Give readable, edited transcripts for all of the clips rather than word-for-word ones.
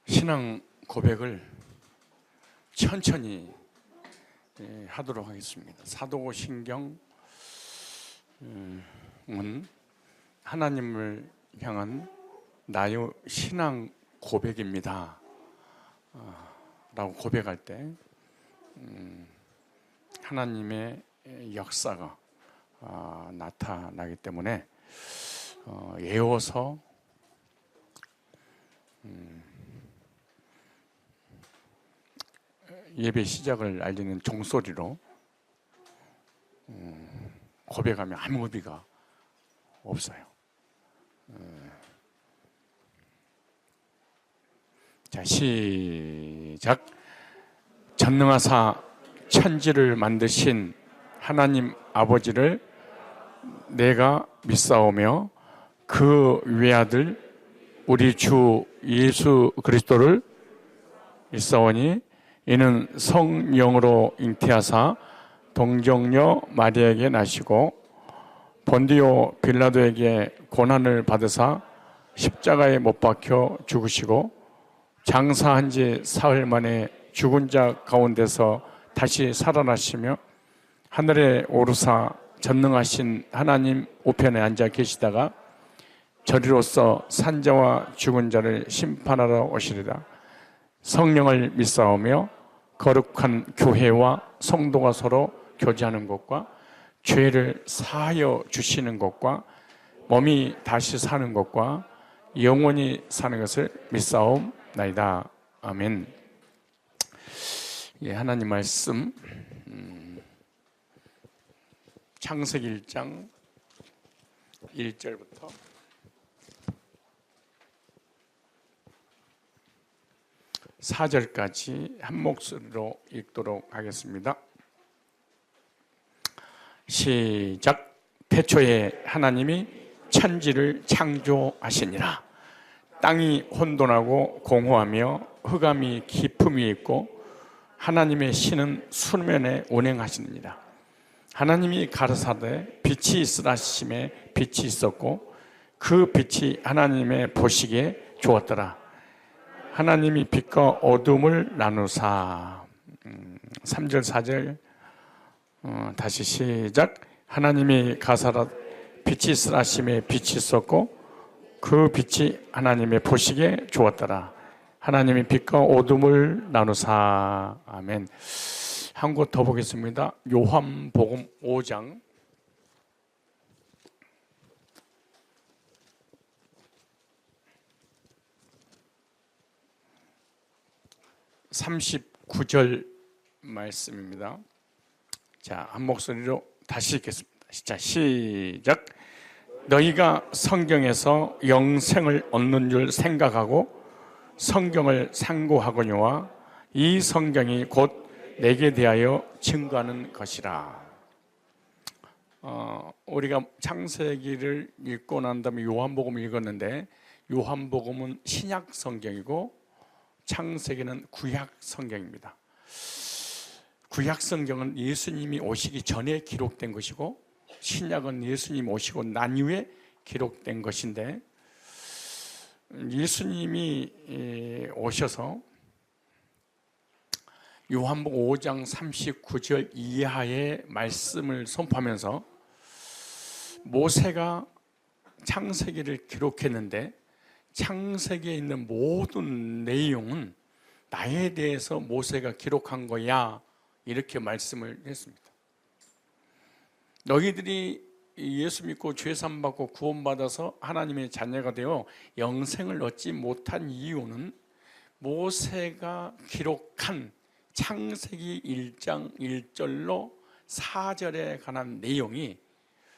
신앙 고백을 천천히 하도록 하겠습니다. 사도신경은 하나님을 향한 나의 신앙 고백입니다 라고 고백할 때 하나님의 역사가 나타나기 때문에 외워서 예배 시작을 알리는 종소리로 고백하면 아무 의미가 없어요. 자, 시작. 전능하사 천지를 만드신 하나님 아버지를 내가 믿사오며 그 외아들 우리 주 예수 그리스도를 믿사오니 이는 성령으로 잉태하사 동정녀 마리아에게 나시고 본디오 빌라도에게 고난을 받으사 십자가에 못 박혀 죽으시고 장사한 지 사흘 만에 죽은 자 가운데서 다시 살아나시며 하늘에 오르사 전능하신 하나님 우편에 앉아 계시다가 저리로서 산자와 죽은 자를 심판하러 오시리라. 성령을 믿사오며 거룩한 교회와 성도가 서로 교제하는 것과 죄를 사하여 주시는 것과 몸이 다시 사는 것과 영원히 사는 것을 믿사옵나이다. 아멘. 예, 하나님 말씀 창세기 1장 1절부터 4절까지 한 목소리로 읽도록 하겠습니다. 시작. 태초에 하나님이 천지를 창조하시니라. 땅이 혼돈하고 공허하며 흑암이 깊음 위에 있고 하나님의 신은 수면에 운행하시느니라. 하나님이 가라사대 빛이 있으라 하심에 빛이 있었고 그 빛이 하나님의 보시기에 좋았더라. 하나님이 빛과 어둠을 나누사. 3절 4절 다시 시작. 하나님이 가사라 빛이 있으라 하심에 빛이 있었고 그 빛이 하나님의 보시기에 좋았더라. 하나님이 빛과 어둠을 나누사. 아멘. 한 곳 더 보겠습니다. 요한복음 5장 39절 말씀입니다. 자, 한 목소리로 다시 읽겠습니다. 자, 시작. 너희가 성경에서 영생을 얻는 줄 생각하고 성경을 상고하거니와 이 성경이 곧 내게 대하여 증거하는 것이라. 우리가 창세기를 읽고 난 다음에 요한복음을 읽었는데 요한복음은 신약 성경이고 창세기는 구약 성경입니다. 구약 성경은 예수님이 오시기 전에 기록된 것이고 신약은 예수님 오시고 난 이후에 기록된 것인데 예수님이 오셔서 요한복음 5장 39절 이하의 말씀을 선포하면서 모세가 창세기를 기록했는데 창세기에 있는 모든 내용은 나에 대해서 모세가 기록한 거야 이렇게 말씀을 했습니다. 너희들이 예수 믿고 죄산 받고 구원받아서 하나님의 자녀가 되어 영생을 얻지 못한 이유는 모세가 기록한 창세기 1장 1절로 4절에 관한 내용이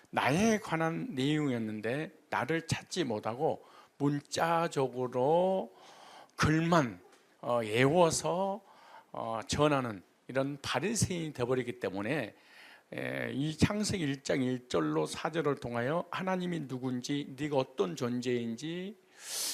나에 관한 내용이었는데 나를 찾지 못하고 문자적으로 글만 외워서 전하는 이런 바리새인이 되어버리기 때문에 이 창세기 1장 1절로 4절을 통하여 하나님이 누군지 네가 어떤 존재인지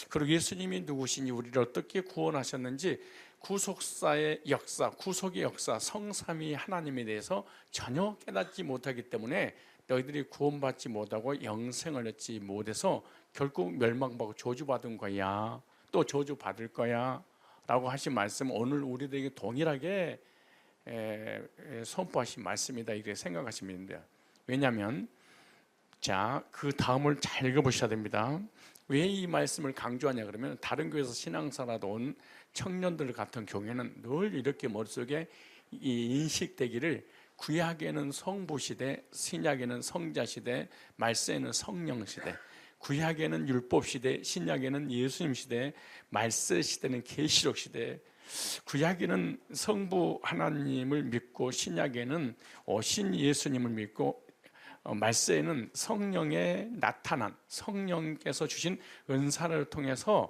그리고 예수님이 누구신지 우리를 어떻게 구원하셨는지 구속사의 역사, 구속의 역사, 성삼위 하나님에 대해서 전혀 깨닫지 못하기 때문에 너희들이 구원받지 못하고 영생을 얻지 못해서 결국 멸망받고 저주받은 거야. 또 저주받을 거야. 라고 하신 말씀 오늘 우리들에게 동일하게 선포하신 말씀이다 이렇게 생각하시면 돼요. 왜냐하면 자, 그 다음을 잘 읽어보셔야 됩니다. 왜 이 말씀을 강조하냐 그러면 다른 교회에서 신앙생활하다 온 청년들 같은 경우에는 늘 이렇게 머릿속에 인식되기를 구약에는 성부시대, 신약에는 성자시대, 말세에는 성령시대, 구약에는 율법시대, 신약에는 예수님시대, 말세시대는 계시록시대, 구약에는 성부 하나님을 믿고 신약에는 오신 예수님을 믿고 말세에는 성령의 나타난 성령께서 주신 은사를 통해서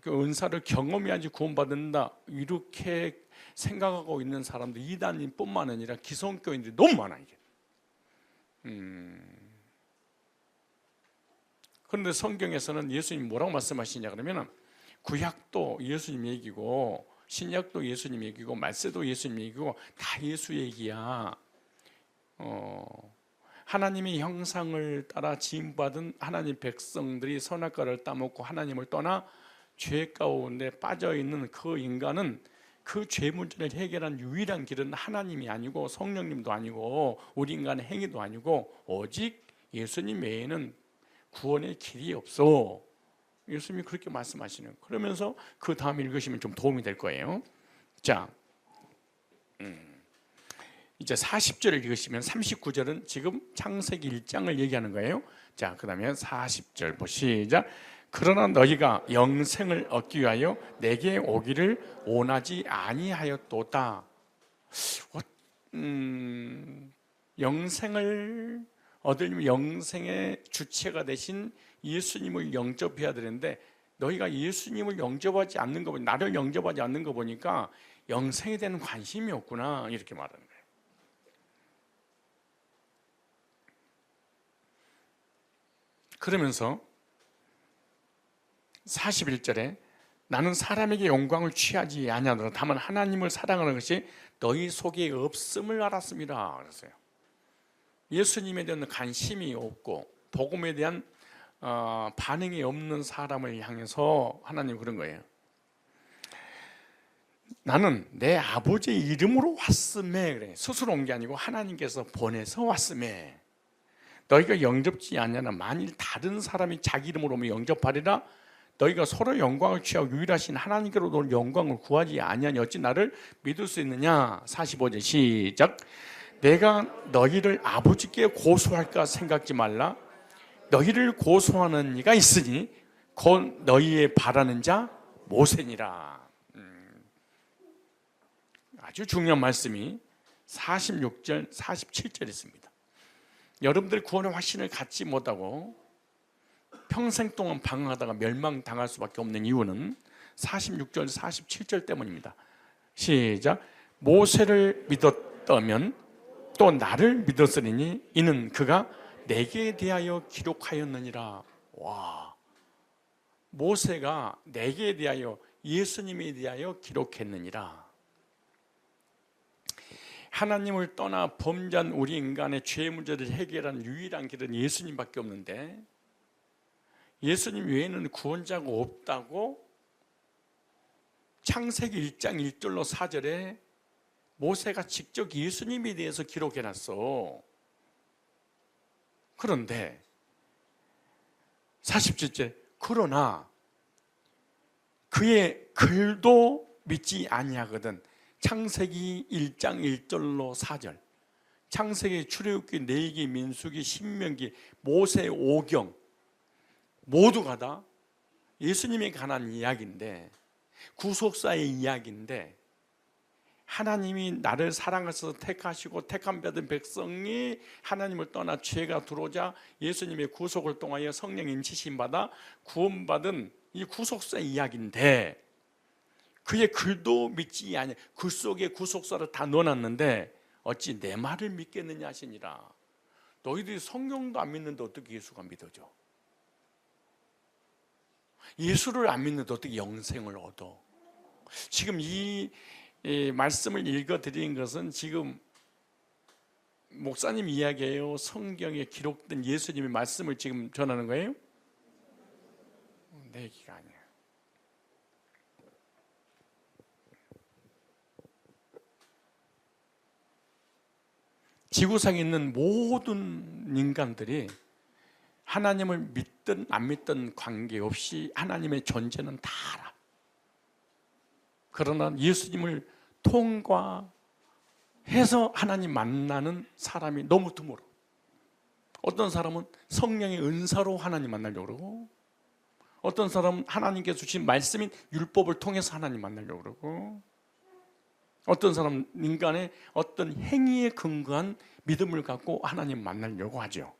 그 은사를 경험해야지 구원받는다 이렇게 생각하고 있는 사람들 이단인뿐만 아니라 기성교인들이 너무 많아 이게. 그런데 성경에서는 예수님 뭐라고 말씀하시냐 그러면 구약도 예수님 얘기고 신약도 예수님 얘기고 말세도 예수님 얘기고 다 예수 얘기야. 하나님의 형상을 따라 지음받은 하나님 백성들이 선악과를 따먹고 하나님을 떠나 죄 가운데 빠져있는 그 인간은 그 죄 문제를 해결한 유일한 길은 하나님이 아니고 성령님도 아니고 우리 인간의 행위도 아니고 오직 예수님 외에는 구원의 길이 없어. 예수님이 그렇게 말씀하시는 거예요. 그러면서 그 다음 읽으시면 좀 도움이 될 거예요. 자, 이제 40절을 읽으시면 39절은 지금 창세기 1장을 얘기하는 거예요. 자, 그 다음에 40절 보시자. 그러나 너희가 영생을 얻기 위하여 내게 오기를 원하지 아니하였도다. 영생을 얻으려면 영생의 주체가 되신 예수님을 영접해야 되는데 너희가 예수님을 영접하지 않는 거 보니까 나를 영접하지 않는 거 보니까 영생에 대한 관심이 없구나 이렇게 말하는 거예요. 그러면서 41절에 나는 사람에게 영광을 취하지 아니하노라 다만 하나님을 사랑하는 것이 너희 속에 없음을 알았습니다. 그랬어요. 예수님에 대한 관심이 없고 복음에 대한 반응이 없는 사람을 향해서 하나님 그런 거예요. 나는 내 아버지의 이름으로 왔음에 그래. 스스로 온 게 아니고 하나님께서 보내서 왔음에 너희가 영접지 않냐나 만일 다른 사람이 자기 이름으로 오면 영접하리라. 너희가 서로 영광을 취하고 유일하신 하나님께로도 영광을 구하지 아니하니 어찌 나를 믿을 수 있느냐. 45절 시작. 내가 너희를 아버지께 고소할까 생각지 말라. 너희를 고소하는 이가 있으니 곧 너희의 바라는 자 모세니라. 아주 중요한 말씀이 46절 47절 있습니다. 여러분들 구원의 확신을 갖지 못하고 평생 동안 방황하다가 멸망당할 수밖에 없는 이유는 46절 47절 때문입니다. 시작. 모세를 믿었다면 또 나를 믿었으리니 이는 그가 내게 대하여 기록하였느니라. 와, 모세가 내게 대하여 예수님에 대하여 기록했느니라. 하나님을 떠나 범죄한 우리 인간의 죄 문제를 해결하는 유일한 길은 예수님밖에 없는데 예수님 외에는 구원자가 없다고 창세기 1장 1절로 4절에 모세가 직접 예수님에 대해서 기록해놨어. 그런데 47절 그러나 그의 글도 믿지 아니하거든. 창세기 1장 1절로 4절 창세기, 출애굽기, 레위기, 민수기, 신명기, 모세, 오경 모두가 다 예수님에 관한 이야기인데 구속사의 이야기인데 하나님이 나를 사랑하셔서 택하시고 택함 받은 백성이 하나님을 떠나 죄가 들어오자 예수님의 구속을 통하여 성령 임치심 받아 구원받은 이 구속사 이야기인데 그의 글도 믿지 아니 글 속에 구속사를 다 넣어놨는데 어찌 내 말을 믿겠느냐 하시니라. 너희들이 성경도 안 믿는데 어떻게 예수가 믿어져? 예수를 안 믿는데 어떻게 영생을 얻어? 지금 이 말씀을 읽어드린 것은 지금 목사님 이야기예요? 성경에 기록된 예수님의 말씀을 지금 전하는 거예요? 내 얘기가 아니에요. 지구상에 있는 모든 인간들이 하나님을 믿든 안 믿든 관계없이 하나님의 존재는 다 알아. 그러나 예수님을 통과해서 하나님 만나는 사람이 너무 드물어. 어떤 사람은 성령의 은사로 하나님 만나려고 그러고, 어떤 사람은 하나님께서 주신 말씀인 율법을 통해서 하나님 만나려고 그러고, 어떤 사람은 인간의 어떤 행위에 근거한 믿음을 갖고 하나님 만나려고 하죠.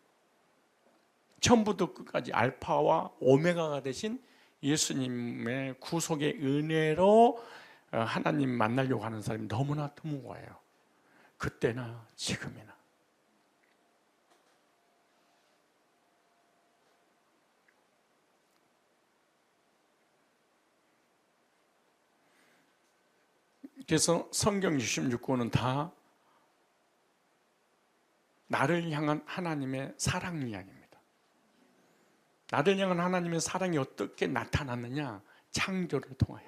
처음부터 끝까지 알파와 오메가가 되신 예수님의 구속의 은혜로 하나님 만나려고 하는 사람이 너무나 드문 거예요. 그때나 지금이나. 그래서 성경 66권은 다 나를 향한 하나님의 사랑 이야기입니다. 나를 향한 하나님의 사랑이 어떻게 나타났느냐? 창조를 통하여.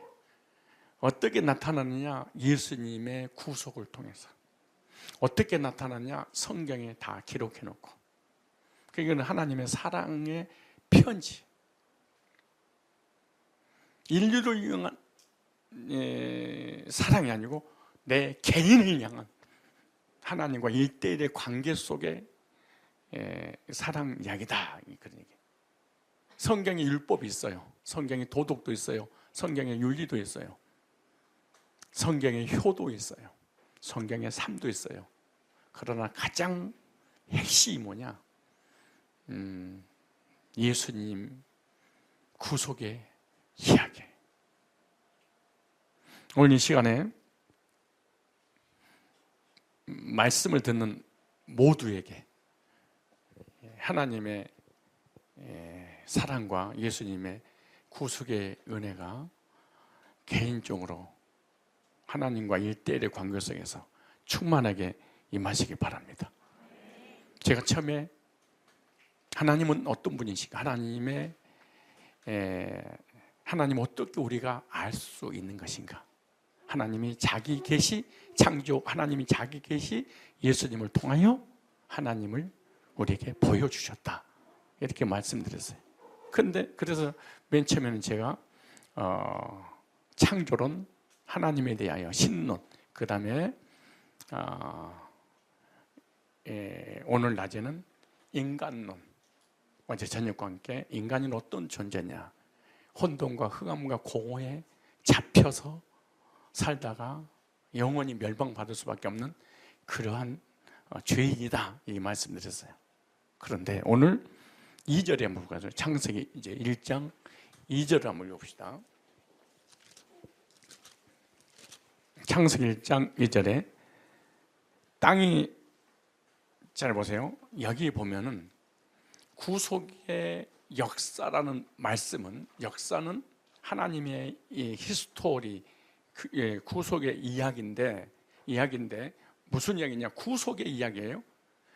어떻게 나타났느냐? 예수님의 구속을 통해서. 어떻게 나타났냐? 성경에 다 기록해 놓고. 그건 하나님의 사랑의 편지. 인류를 향한 사랑이 아니고 내 개인을 향한 하나님과 일대일의 관계 속의 사랑 이야기다. 그런 얘기. 성경에 율법이 있어요. 성경에 도덕도 있어요. 성경에 윤리도 있어요. 성경에 효도 있어요. 성경에 삶도 있어요. 그러나 가장 핵심이 뭐냐? 예수님 구속의 이야기. 오늘 이 시간에 말씀을 듣는 모두에게 하나님의 사랑과 예수님의 구속의 은혜가 개인적으로 하나님과 일대일의 관계 속에서 충만하게 임하시기 바랍니다. 제가 처음에 하나님은 어떤 분이신가? 하나님 어떻게 우리가 알 수 있는 것인가? 하나님이 자기 계시 창조, 하나님이 자기 계시 예수님을 통하여 하나님을 우리에게 보여주셨다. 이렇게 말씀드렸어요. 근데 그래서 맨 처음에는 제가 창조론, 하나님에 대하여 신론, 그 다음에 오늘 낮에는 인간론, 어제 저녁과 함께 인간은 어떤 존재냐? 혼돈과 흑암과 공허에 잡혀서 살다가 영원히 멸망받을 수밖에 없는 그러한 죄인이다, 이 말씀드렸어요. 그런데 오늘 2절에 한번 볼까요? 창세기 이제 1장 2절을 한번 읽어봅시다. 창세기 1장 2절에 땅이, 잘 보세요. 여기 보면은 구속의 역사라는 말씀은, 역사는 하나님의 이 히스토리, 구속의 이야기인데 무슨 이야기냐? 구속의 이야기예요.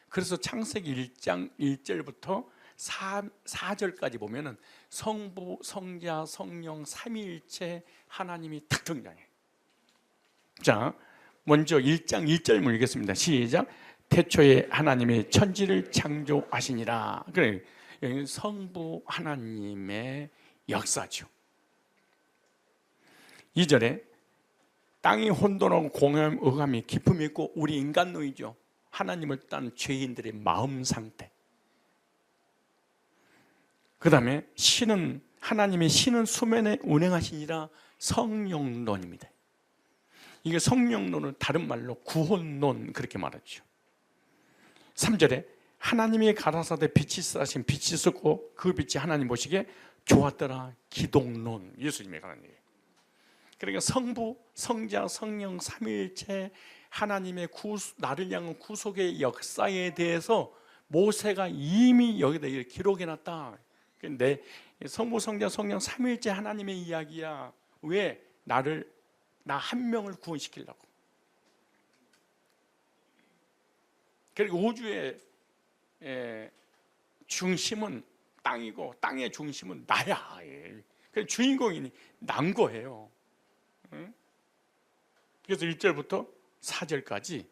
그래서 창세기 1장 1절부터 4절까지 보면은 성부, 성자, 성령, 삼위일체 하나님이 탁 등장해요. 자, 먼저 1장 1절 읽겠습니다. 시작. 태초에 하나님이 천지를 창조하시니라. 그래, 여기는 성부 하나님의 역사죠. 2절에 땅이 혼돈하고 공허함, 의함이 기품이 있고, 우리 인간노이죠. 하나님을 떠난 죄인들의 마음 상태. 그 다음에 하나님의 신은 수면에 운행하시니라. 성령론입니다. 이게 성령론을 다른 말로 구원론, 그렇게 말하죠. 3절에 하나님이 가라사대 빛이 있으신 빛이 있었고 그 빛이 하나님 보시기에 좋았더라. 기독론, 예수님이 가는 얘기예요. 그러니까 성부, 성자, 성령, 삼위일체 하나님의 나를 향한 구속의 역사에 대해서 모세가 이미 여기다 기록해놨다. 내 성부, 성자, 성령, 삼위일체 하나님의 이야기야. 왜? 나 한 명을 구원시키려고. 그리고 우주의 중심은 땅이고 땅의 중심은 나야. 그래서 주인공이 난 거예요. 그래서 1절부터 4절까지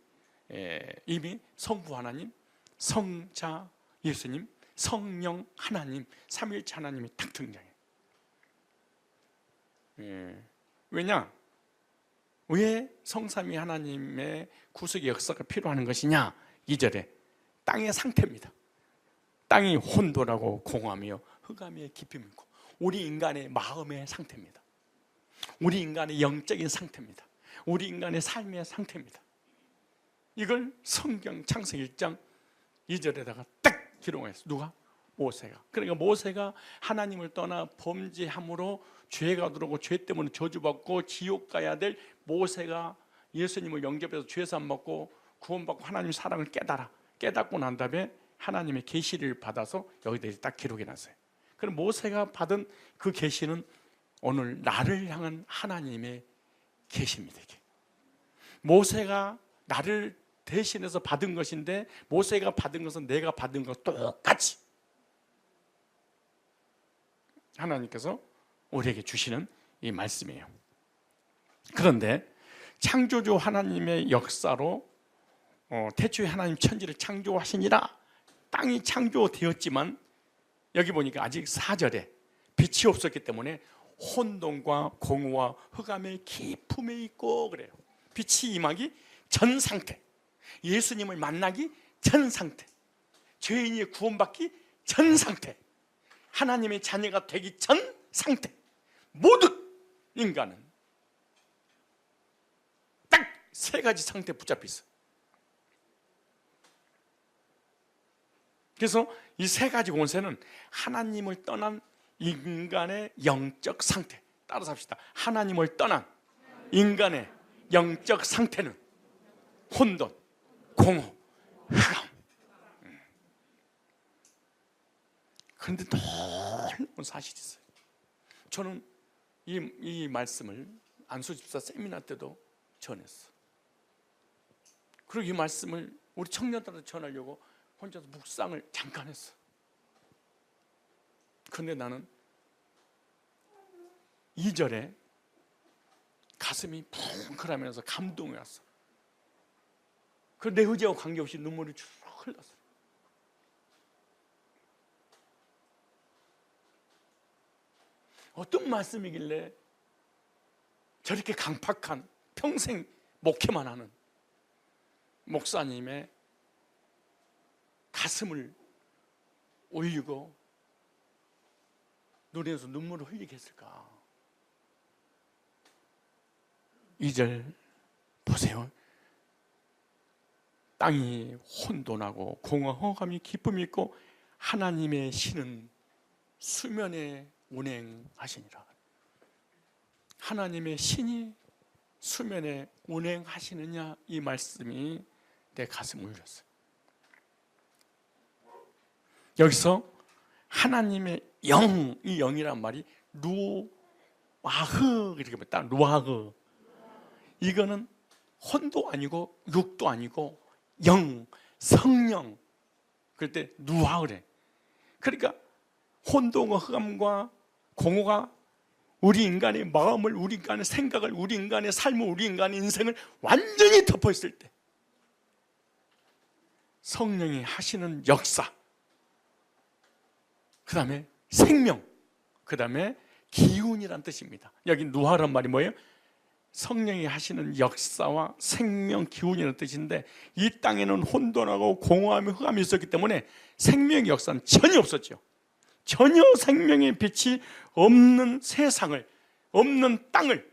이미 성부 하나님, 성자 예수님, 성령 하나님, 삼위일체 하나님이 딱 등장해요. 왜냐? 왜 성삼위 하나님의 구속의 역사가 필요한 것이냐? 2절에 땅의 상태입니다. 땅이 혼돈하고 공허하며 흑암에 깊이 있고, 우리 인간의 마음의 상태입니다. 우리 인간의 영적인 상태입니다. 우리 인간의 삶의 상태입니다. 이걸 성경 창세기 1장 2절에다가 딱 기록했어요. 누가? 모세가. 그러니까 모세가 하나님을 떠나 범죄함으로 죄가 들어오고 죄 때문에 저주받고 지옥 가야 될 모세가 예수님을 영접해서 죄산 먹고 구원받고 하나님의 사랑을 깨닫고 난 다음에 하나님의 계시를 받아서 여기다 딱 기록해 놨어요. 그럼 모세가 받은 그 계시는 오늘 나를 향한 하나님의 계시입니다. 이게. 모세가 나를 대신해서 받은 것인데, 모세가 받은 것은 내가 받은 것 똑같이 하나님께서 우리에게 주시는 이 말씀이에요. 그런데 창조주 하나님의 역사로 태초에 하나님 천지를 창조하시니라, 땅이 창조되었지만 여기 보니까 아직 4절에 빛이 없었기 때문에 혼돈과 공허와 흑암의 깊음에 있고 그래요. 빛이 임하기 전 상태, 예수님을 만나기 전 상태, 죄인이 구원받기 전 상태, 하나님의 자녀가 되기 전 상태, 모든 인간은 딱 세 가지 상태에 붙잡혀 있어요. 그래서 이 세 가지 권세는 하나님을 떠난 인간의 영적 상태. 따라서 합시다. 하나님을 떠난 인간의 영적 상태는 혼돈, 공허, 흑암. 그런데 놀라운 사실이 있어요. 저는 이 말씀을 안수집사 세미나 때도 전했어. 그리고 이 말씀을 우리 청년들한테 전하려고 혼자서 묵상을 잠깐 했어. 그런데 나는 2절에 가슴이 뭉클하면서 감동이 왔어. 그 내 의지와 관계없이 눈물이 쭉 흘렀어. 어떤 말씀이길래 저렇게 강팍한 평생 목회만 하는 목사님의 가슴을 올리고 눈에서 눈물을 흘리게 했을까? 2절 보세요. 땅이 혼돈하고 공허함이 기쁨이 있고 하나님의 신은 수면에 운행하시니라. 하나님의 신이 수면에 운행하시느냐, 이 말씀이 내 가슴을 울렸어요. 여기서 하나님의 영, 이 영이란 말이 루아흐 이렇게 딱 루아흐. 이거는 혼도 아니고 육도 아니고 영, 성령. 그럴 때 루아흐래. 그러니까 혼돈과 흑암과 공허가 우리 인간의 마음을, 우리 인간의 생각을, 우리 인간의 삶을, 우리 인간의 인생을 완전히 덮어있을 때 성령이 하시는 역사, 그 다음에 생명, 그 다음에 기운이란 뜻입니다. 여기 누하란 말이 뭐예요? 성령이 하시는 역사와 생명, 기운이라는 뜻인데, 이 땅에는 혼돈하고 공허함이 흑암이 있었기 때문에 생명의 역사는 전혀 없었죠. 전혀 생명의 빛이 없는 세상을, 없는 땅을,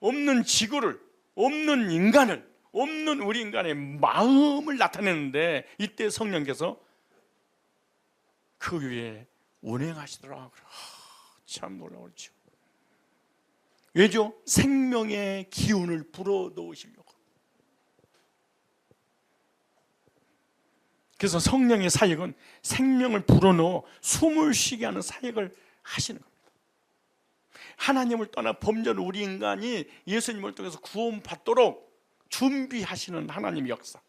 없는 지구를, 없는 인간을, 없는 우리 인간의 마음을 나타내는데, 이때 성령께서 그 위에 운행하시더라. 참 놀라웠죠. 왜죠? 생명의 기운을 불어넣으시려고. 그래서 성령의 사역은 생명을 불어넣어 숨을 쉬게 하는 사역을 하시는 겁니다. 하나님을 떠나 범죄한 우리 인간이 예수님을 통해서 구원받도록 준비하시는 하나님의 역사.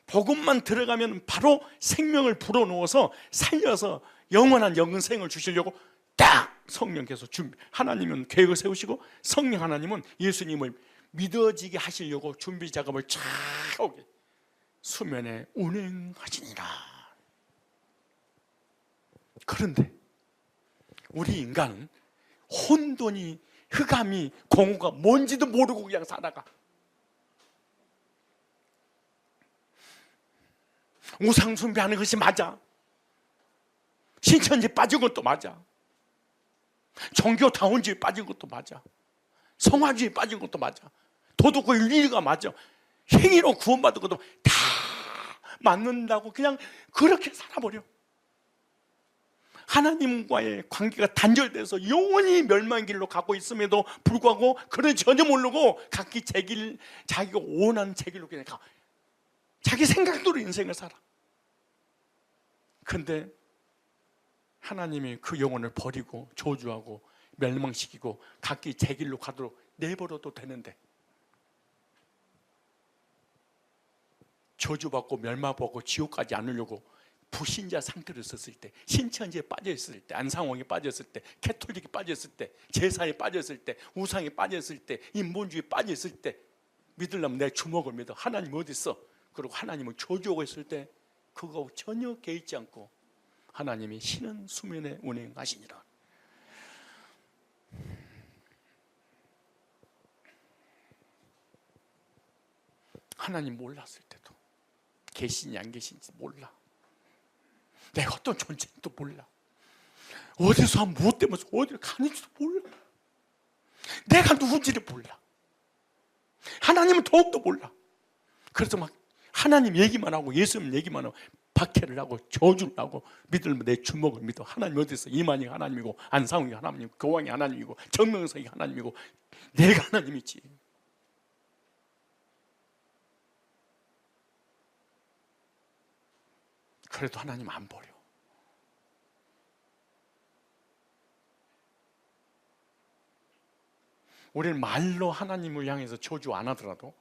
복음만 들어가면 바로 생명을 불어넣어서 살려서 영원한 영생을 주시려고 딱 성령께서 하나님은 계획을 세우시고, 성령 하나님은 예수님을 믿어지게 하시려고 준비 작업을 쫙 하게. 수면에 운행하시니라. 그런데 우리 인간은 혼돈이, 흑암이, 공허가 뭔지도 모르고 그냥 살아가. 우상 숭배하는 것이 맞아. 신천지에 빠진 것도 맞아. 종교다원주의에 빠진 것도 맞아. 성화주의에 빠진 것도 맞아. 도덕과 윤리가 맞아. 행위로 구원받은 것도 다 맞는다고 그냥 그렇게 살아버려. 하나님과의 관계가 단절돼서 영원히 멸망의 길로 가고 있음에도 불구하고 그런 전혀 모르고 각기 제 길, 자기가 원하는 제 길로 그냥 가. 자기 생각대로 인생을 살아. 그런데 하나님이 그 영혼을 버리고 저주하고 멸망시키고 각기 제 길로 가도록 내버려도 되는데, 저주받고 멸망받고 지옥 가지 않으려고 불신자 상태로 있었을 때, 신천지에 빠져있을 때, 안상홍에 빠져있을 때, 캐톨릭에 빠져있을 때, 제사에 빠져있을 때, 우상에 빠져있을 때, 인본주의에 빠져있을 때 믿으려면 내 주먹을 믿어. 하나님 어디 있어? 그리고 하나님을 저주하고 있을 때 그거 전혀 개의치 않고 하나님이 신은 수면에 운행하시니라. 하나님 몰랐을 때도, 계신지 안 계신지 몰라. 내가 어떤 존재인지도 몰라. 어디서 무엇 때문에 어디를 가는지도 몰라. 내가 누군지를 몰라. 하나님은 더욱더 몰라. 그래서 막 하나님 얘기만 하고 예수님 얘기만 하고 박해를 하고 저주를 하고 믿으면 내 주먹을 믿어. 하나님 어디 있어? 이만희가 하나님이고 안상욱이 하나님이고 교황이 하나님이고 정명석이 하나님이고 내가 하나님이지. 그래도 하나님 안 버려. 우리는 말로 하나님을 향해서 저주 안 하더라도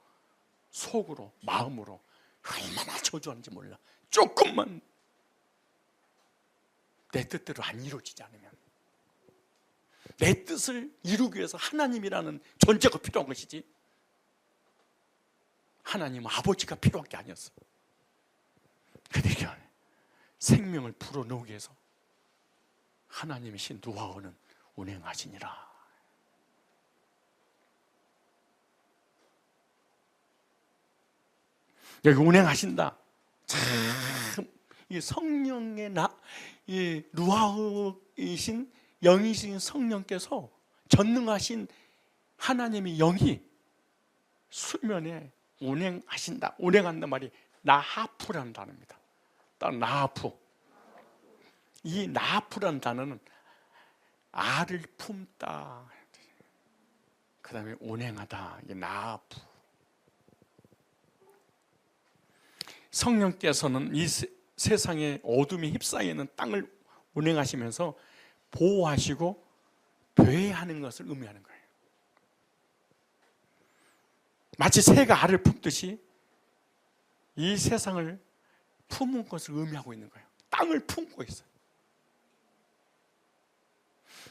속으로, 마음으로 얼마나 저주하는지 몰라. 조금만 내 뜻대로 안 이루어지지 않으면, 내 뜻을 이루기 위해서 하나님이라는 존재가 필요한 것이지, 하나님은 아버지가 필요한 게 아니었어. 그러니까 생명을 불어넣기 위해서 하나님이신 누아흐는 운행하시니라. 여기 운행하신다. 참, 이 성령의 이 루아흐이신 영이신 성령께서, 전능하신 하나님의 영이 수면에 운행하신다. 운행한단 말이 나하프라는 단어입니다. 나하프. 이 나하프라는 단어는 알을 품다, 그 다음에 운행하다. 이게 나하프. 성령께서는 이 세상의 어둠이 휩싸여 있는 땅을 운행하시면서 보호하시고 배회하는 것을 의미하는 거예요. 마치 새가 알을 품듯이 이 세상을 품은 것을 의미하고 있는 거예요. 땅을 품고 있어요.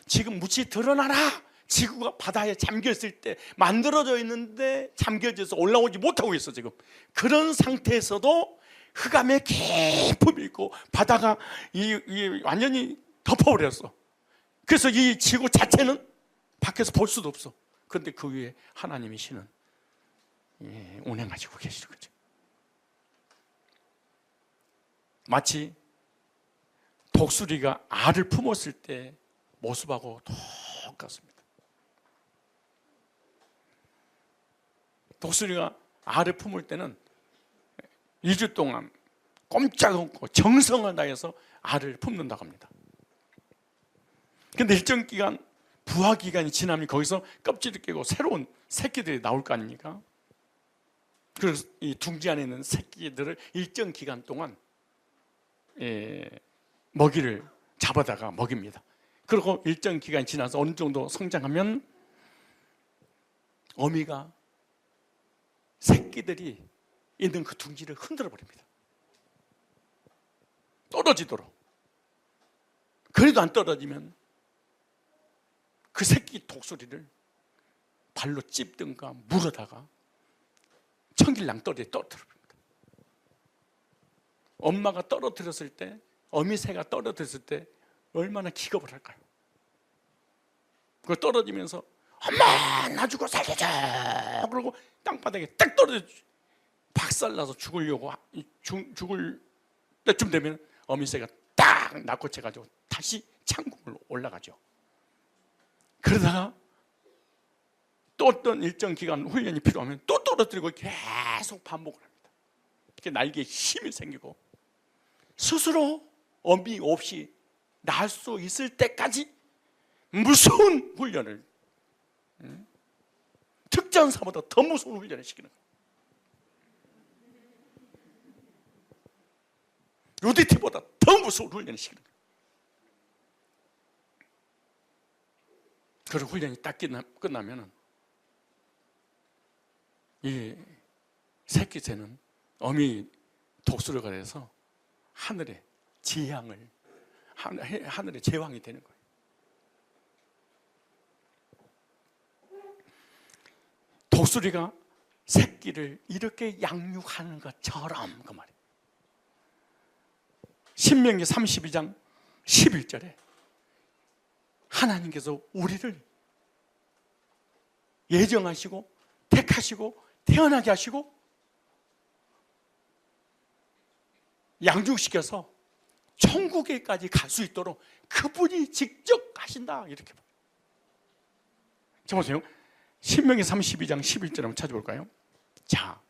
지금 무치 드러나라! 지구가 바다에 잠겼을 때 만들어져 있는데 잠겨져서 올라오지 못하고 있어. 지금 그런 상태에서도 흑암의 깊음이 있고 바다가 완전히 덮어버렸어. 그래서 이 지구 자체는 밖에서 볼 수도 없어. 그런데 그 위에 하나님이 신은 운행하시고 계시는 거죠. 마치 독수리가 알을 품었을 때 모습하고 똑같습니다. 독수리가 알을 품을 때는 2주 동안 꼼짝없고 정성을 다해서 알을 품는다고 합니다. 그런데 일정 기간, 부화 기간이 지나면 거기서 껍질을 깨고 새로운 새끼들이 나올 거 아닙니까? 그래서 이 둥지 안에 있는 새끼들을 일정 기간 동안 먹이를 잡아다가 먹입니다. 그리고 일정 기간이 지나서 어느 정도 성장하면 어미가 새끼들이 있는 그 둥지를 흔들어 버립니다. 떨어지도록. 그래도 안 떨어지면 그 새끼 독수리를 발로 찝든가 물어다가 청길낭 떨이에 떨어뜨려 버립니다. 엄마가 떨어뜨렸을 때, 어미새가 떨어뜨렸을 때 얼마나 기겁을 할까요? 그거 떨어지면서 엄마 나 죽어 살려줘 그러고 땅바닥에 딱 떨어져 박살나서 죽을 때쯤 되면 어미새가 딱 낚고채가지고 다시 창공으로 올라가죠. 그러다가 또 어떤 일정 기간 훈련이 필요하면 또 떨어뜨리고 계속 반복을 합니다. 이렇게 날개에 힘이 생기고 스스로 어미 없이 날 수 있을 때까지 무서운 훈련을, 특전사보다 더 무서운 훈련을 시키는 거예요. UDT보다 더 무서운 훈련을 시키는 거예요. 그리고 훈련이 딱 끝나면은 이 새끼새는 어미 독수리가 돼서 하늘의 제왕이 되는 거예요. 독수리가 새끼를 이렇게 양육하는 것처럼 그 말이에요. 신명기 32장 11절에 하나님께서 우리를 예정하시고 택하시고 태어나게 하시고 양육시켜서 천국에까지 갈 수 있도록 그분이 직접 하신다, 이렇게 봐요. 자, 보세요. 신명기 32장 11절 한번 찾아볼까요? 자,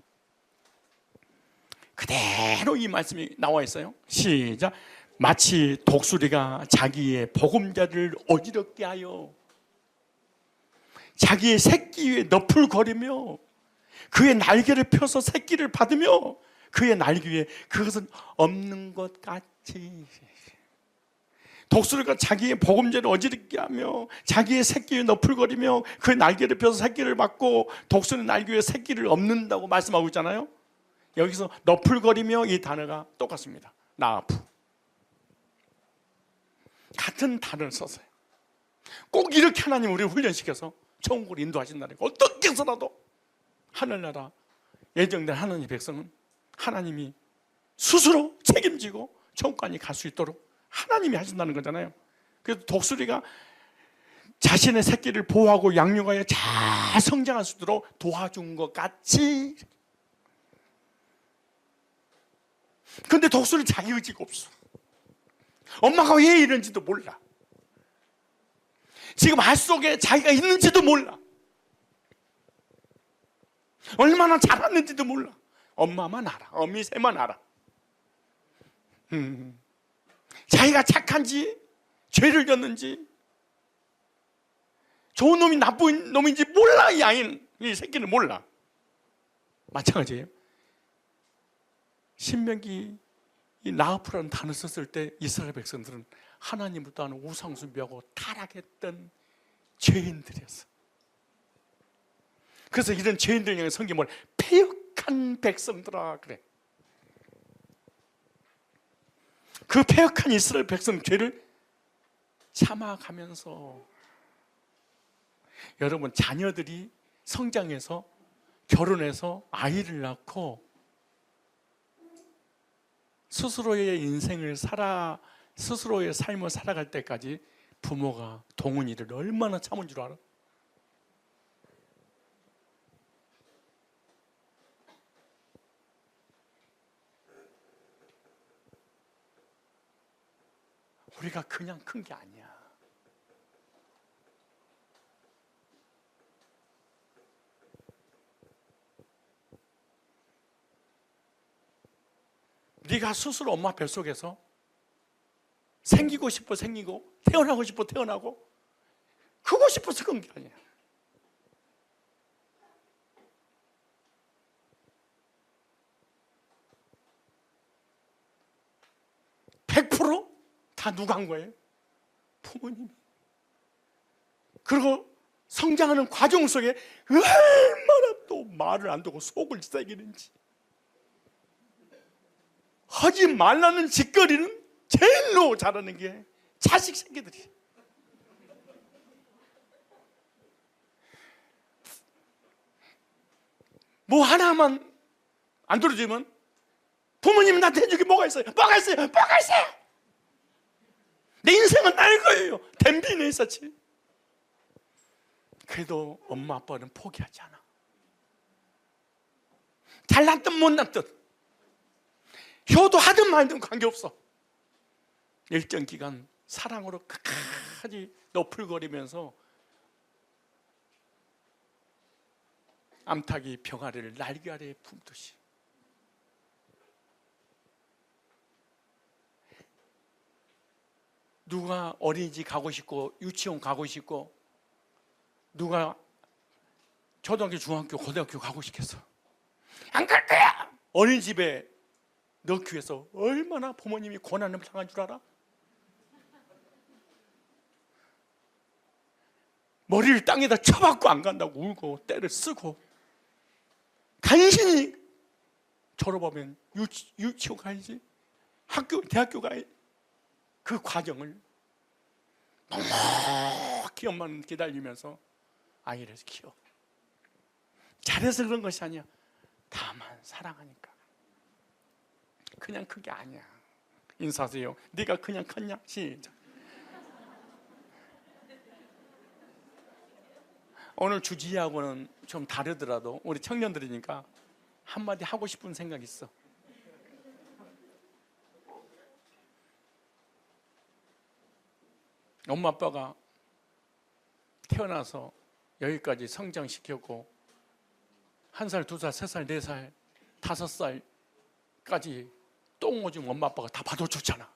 그대로 이 말씀이 나와 있어요. 시작. 마치 독수리가 자기의 보금자리를 어지럽게 하여 자기의 새끼 위에 너풀거리며 그의 날개를 펴서 새끼를 받으며 그의 날개 위에 그것은 없는 것 같이, 독수리가 자기의 보금자리를 어지럽게 하며 자기의 새끼 위에 너풀거리며 그의 날개를 펴서 새끼를 받고 독수리 날개 위에 새끼를 없는다고 말씀하고 있잖아요. 여기서 너풀거리며 이 단어가 똑같습니다. 나아프, 같은 단어를 썼어요. 꼭 이렇게 하나님 우리를 훈련시켜서 천국을 인도하신다는 거. 어떻게 해서라도 하늘나라 예정된 하나님의 백성은 하나님이 스스로 책임지고 천국까지 갈 수 있도록 하나님이 하신다는 거잖아요. 그래서 독수리가 자신의 새끼를 보호하고 양육하여 잘 성장할 수 있도록 도와준 것 같이. 근데 독수리 자기 의지가 없어. 엄마가 왜 이런지도 몰라. 지금 알 속에 자기가 있는지도 몰라. 얼마나 자랐는지도 몰라. 엄마만 알아. 어미새만 알아. 자기가 착한지 죄를 졌는지 좋은 놈이 나쁜 놈인지 몰라. 이 아이는, 이 새끼는 몰라. 마찬가지예요. 신명기 이 나아프라는 단어 썼을 때 이스라엘 백성들은 하나님을 떠나는 우상숭배하고 타락했던 죄인들이었어. 그래서 이런 죄인들 향해 성경이 뭘 패역한 백성들아 그래. 그 패역한 이스라엘 백성 죄를 참아가면서 여러분 자녀들이 성장해서 결혼해서 아이를 낳고 스스로의 인생을 스스로의 삶을 살아갈 때까지 부모가 동훈이를 얼마나 참은 줄 알아? 우리가 그냥 큰 게 아니야. 네가 스스로 엄마 뱃속에서 생기고 싶어 생기고 태어나고 싶어 태어나고 크고 싶어서 그런 게 아니야. 다 누가 한 거예요? 부모님이. 그리고 성장하는 과정 속에 얼마나 또 말을 안 듣고 속을 새기는지. 하지 말라는 짓거리는 제일로 잘하는 게 자식 새끼들이. 뭐 하나만 안 들어주면 부모님은 나한테 해줄 게 뭐가 있어요? 뭐가 있어요? 뭐가 있어요? 내 인생은 날 거예요. 댐비는 있었지. 그래도 엄마 아빠는 포기하지 않아. 잘났든 못났든 효도하든 말든 관계없어. 일정 기간 사랑으로 끝까지 너풀거리면서 암탉이 병아리를 날개 아래에 품듯이 누가 어린이집 가고 싶고 유치원 가고 싶고 누가 초등학교, 중학교, 고등학교 가고 싶겠어? 안 갈 거야! 어린이집에 넣기 위해서 얼마나 부모님이 고난을 당한 줄 알아? 머리를 땅에다 쳐박고 안 간다고 울고 때를 쓰고 간신히 졸업하면 유치원 가야지, 학교, 대학교 가야지. 그 과정을 넉넉히 엄마는 기다리면서 아이를 키워. 잘해서 그런 것이 아니야. 다만 사랑하니까. 그냥 그게 아니야. 인사하세요. 네가 그냥 컸냐? 시작. 오늘 주제하고는 좀 다르더라도 우리 청년들이니까 한마디 하고 싶은 생각이 있어. 엄마 아빠가 태어나서 여기까지 성장시켰고 1살, 2살, 3살, 4살, 5살까지 똥오줌 엄마 아빠가 다 받아줬잖아.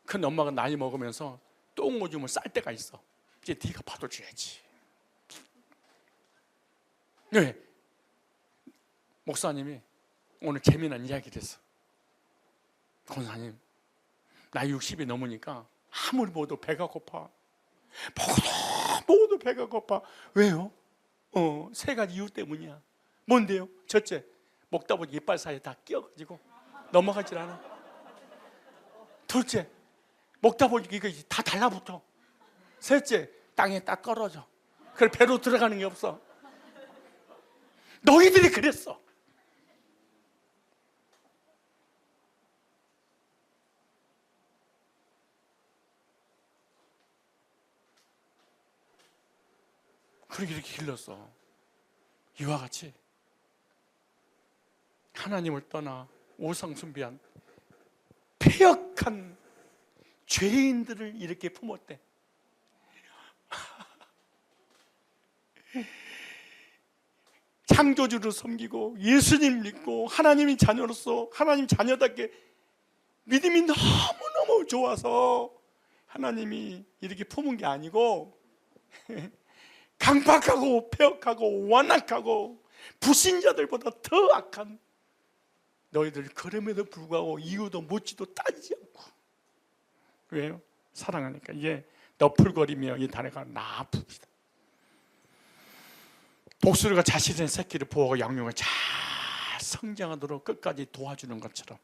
근데 엄마가 나이 먹으면서 똥오줌을 쌀 때가 있어. 이제 네가 받아줘야지. 네, 목사님이 오늘 재미난 이야기를 했어. 권사님, 나이 60이 넘으니까 아무리 먹어도 배가 고파. 먹어도 배가 고파. 왜요? 3가지 이유 때문이야. 뭔데요? 첫째, 먹다 보니 이빨 사이에 다 끼어가지고 넘어가질 않아. 둘째, 먹다 보니 이거 다 달라붙어. 셋째, 땅에 딱 떨어져. 그래 배로 들어가는 게 없어. 너희들이 그랬어. 그렇게 이렇게 길렀어. 이와 같이 하나님을 떠나 우상 숭배한 패역한 죄인들을 이렇게 품었대. 창조주를 섬기고 예수님 믿고 하나님의 자녀로서 하나님 자녀답게 믿음이 너무너무 좋아서 하나님이 이렇게 품은 게 아니고 강박하고 폐역하고 완악하고 불신자들보다 더 악한 너희들 그럼에도 불구하고 이유도 묻지도 따지지 않고. 왜요? 사랑하니까. 이게 너풀거리며 이 단어가 나쁩니다. 독수리가 자신의 새끼를 보호하고 양육을 잘 성장하도록 끝까지 도와주는 것처럼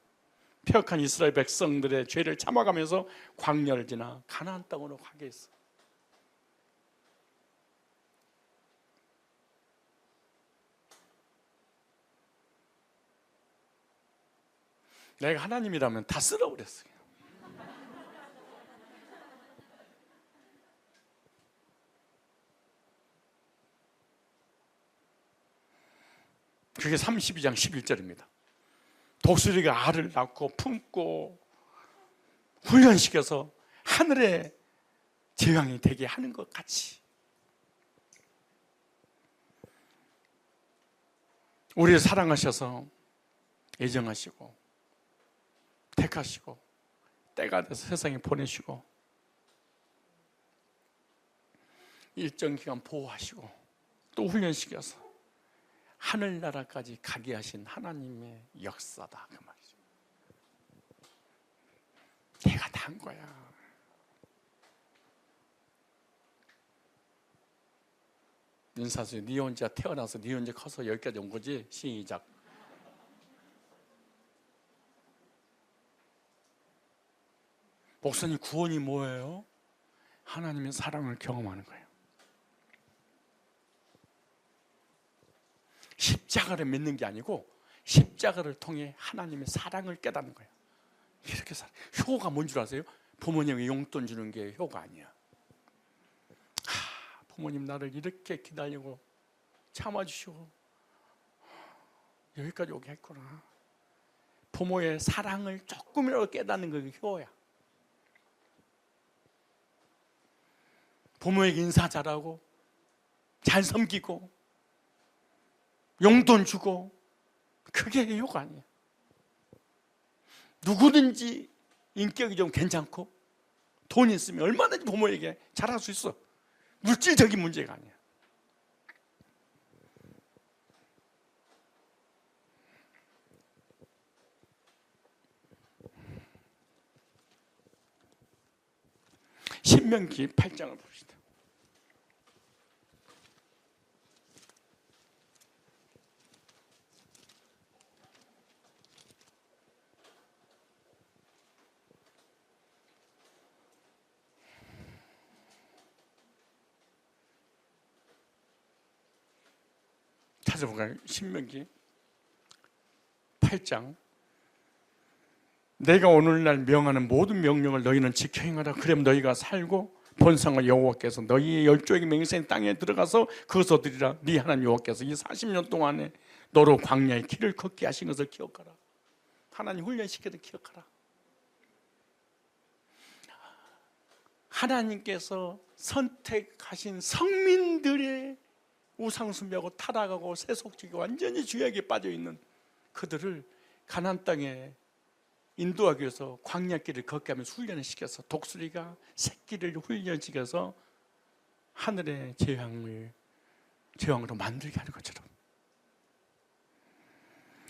폐역한 이스라엘 백성들의 죄를 참아가면서 광야를 지나 가나안 땅으로 가게 했어. 내가 하나님이라면 다 쓸어버렸어요. 그게 32장 11절입니다. 독수리가 알을 낳고 품고 훈련시켜서 하늘의 제왕이 되게 하는 것 같이 우리를 사랑하셔서 애정하시고 택하시고 때가 돼서 세상에 보내시고 일정 기간 보호하시고 또 훈련시켜서 하늘나라까지 가게 하신 하나님의 역사다, 그 말이죠. 내가 다 한 거야. 인사수요. 네 혼자 태어나서 네 혼자 커서 여기까지 온 거지. 시작. 목사님, 구원이 뭐예요? 하나님의 사랑을 경험하는 거예요. 십자가를 믿는 게 아니고 십자가를 통해 하나님의 사랑을 깨닫는 거예요. 이렇게 효가 뭔 줄 아세요? 부모님이 용돈 주는 게 효가 아니야. 부모님 나를 이렇게 기다리고 참아주시고 여기까지 오게 했구나. 부모의 사랑을 조금이라도 깨닫는 게 효야. 부모에게 인사 잘하고 잘 섬기고 용돈 주고 그게 효가 아니야. 누구든지 인격이 좀 괜찮고 돈 있으면 얼마든지 부모에게 잘할 수 있어. 물질적인 문제가 아니야. 신명기 8장을 봅시다. 찾아볼까요? 신명기 8장. 내가 오늘날 명하는 모든 명령을 너희는 지켜 행하라. 그럼 너희가 살고 번성의 여호와께서 너희의 열조에게 맹세한 땅에 들어가서 그것을 얻으리라. 네 하나님 여호와께서 이 40년 동안에 너로 광야의 길을 걷게 하신 것을 기억하라. 하나님 훈련시켜도 기억하라. 하나님께서 선택하신 성민들의 우상숭배하고 타락하고 세속적이 완전히 죄악에 빠져있는 그들을 가나안 땅에 인도하기 위해서 광야길을 걷게 하면서 훈련을 시켜서 독수리가 새끼를 훈련시켜서 하늘의 제왕으로 만들게 하는 것처럼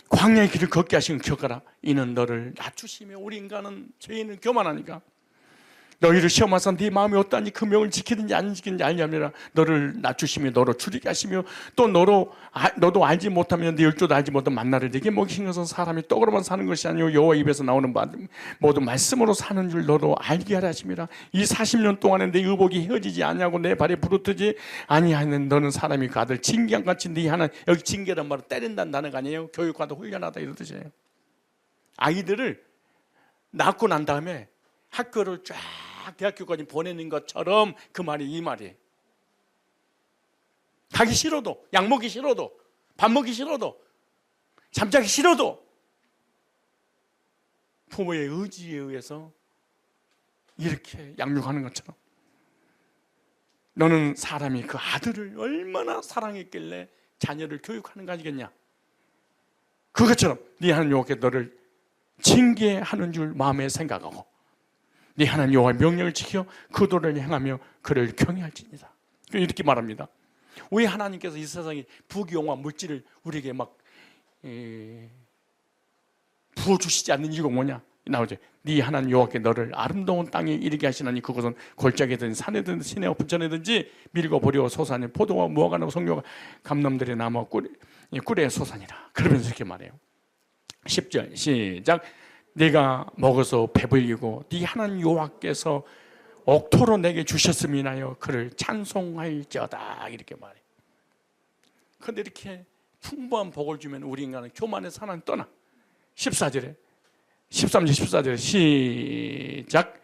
광야의 길을 걷게 하신 걸 기억하라. 이는 너를 낮추시며 우리 인간은 죄인은 교만하니까 너희를 시험하사 네 마음이 어떠하니 그 명을 지키든지 안 지키든지 알려함이라. 너를 낮추시며 너로 줄이게 하시며 또 너도 알지 못하면 네 열조도 알지 못한 만나를 네게 먹이신 것은 사람이 떡으로만 사는 것이 아니오 여호와 입에서 나오는 모든 말씀으로 사는 줄 너도 알게 하라 하심이라. 이 40년 동안에 내 의복이 헤어지지 아니하고 내 발에 부르트지 아니하는 너는 사람이 그 아들 징계함같이 네 하나 여기 징계란 말은 때린다는 단어가 아니에요. 교육하다 훈련하다 이런 뜻이에요. 아이들을 낳고 난 다음에 학교를 쫙 대학교까지 보내는 것처럼 그 말이 이 말이에요. 가기 싫어도, 약 먹기 싫어도, 밥 먹기 싫어도, 잠자기 싫어도 부모의 의지에 의해서 이렇게 양육하는 것처럼 너는 사람이 그 아들을 얼마나 사랑했길래 자녀를 교육하는 거 아니겠냐. 그것처럼 네 하나님 여호와께 너를 징계하는 줄 마음에 생각하고 네 하나님 여호와의 명령을 지켜 그 도를 행하며 그를 경외할지니라. 이렇게 말합니다. 왜 하나님께서 이 세상에 부귀영화 물질을 우리에게 막 부어주시지 않는 이유가 뭐냐 나오죠. 네 하나님 여호와께 너를 아름다운 땅에 이르게 하시나니 그것은 골짜기든 산이든 시내와 부천이든지 밀고 보리와 소산이 포도와 무화과나 성료가 감람들의 나무와 꿀의 소산이라. 그러면서 이렇게 말해요. 10절 시작. 네가 먹어서 배불리고 네 하나님 여호와께서 옥토로 내게 주셨음이나여 그를 찬송할지어다 이렇게 말해. 그런데 이렇게 풍부한 복을 주면 우리 인간은 교만해서 하나님 떠나. 14절에 13절 14절에 시작.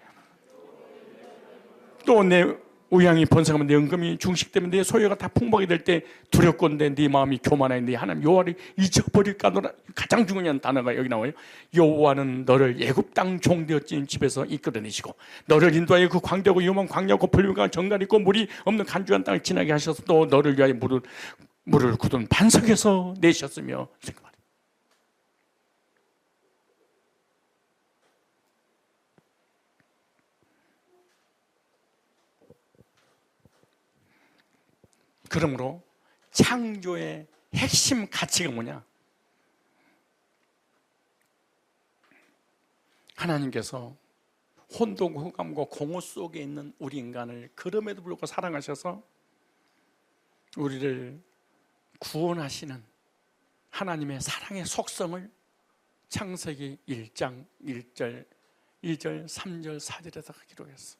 또 내 우양이 번성하면 내 은금이 중식되면 내 소유가 다 풍부하게 될 때 두렵건대 네 마음이 교만하여 네 하나님 여호와를 잊어버릴까노라. 가장 중요한 단어가 여기 나와요. 여호와는 너를 애굽 땅 종되어 찐 집에서 이끌어내시고 너를 인도하여 그 광대하고 위험한 광야고 불vil과 정갈 있고 물이 없는 간주한 땅을 지나게 하셔서 또 너를 위하여 물을 굳은 반석에서 내셨으며. 그러므로 창조의 핵심 가치가 뭐냐? 하나님께서 혼돈, 흑암과 공허 속에 있는 우리 인간을 그럼에도 불구하고 사랑하셔서 우리를 구원하시는 하나님의 사랑의 속성을 창세기 1장 1절, 2절, 3절, 4절에다가 기록했어.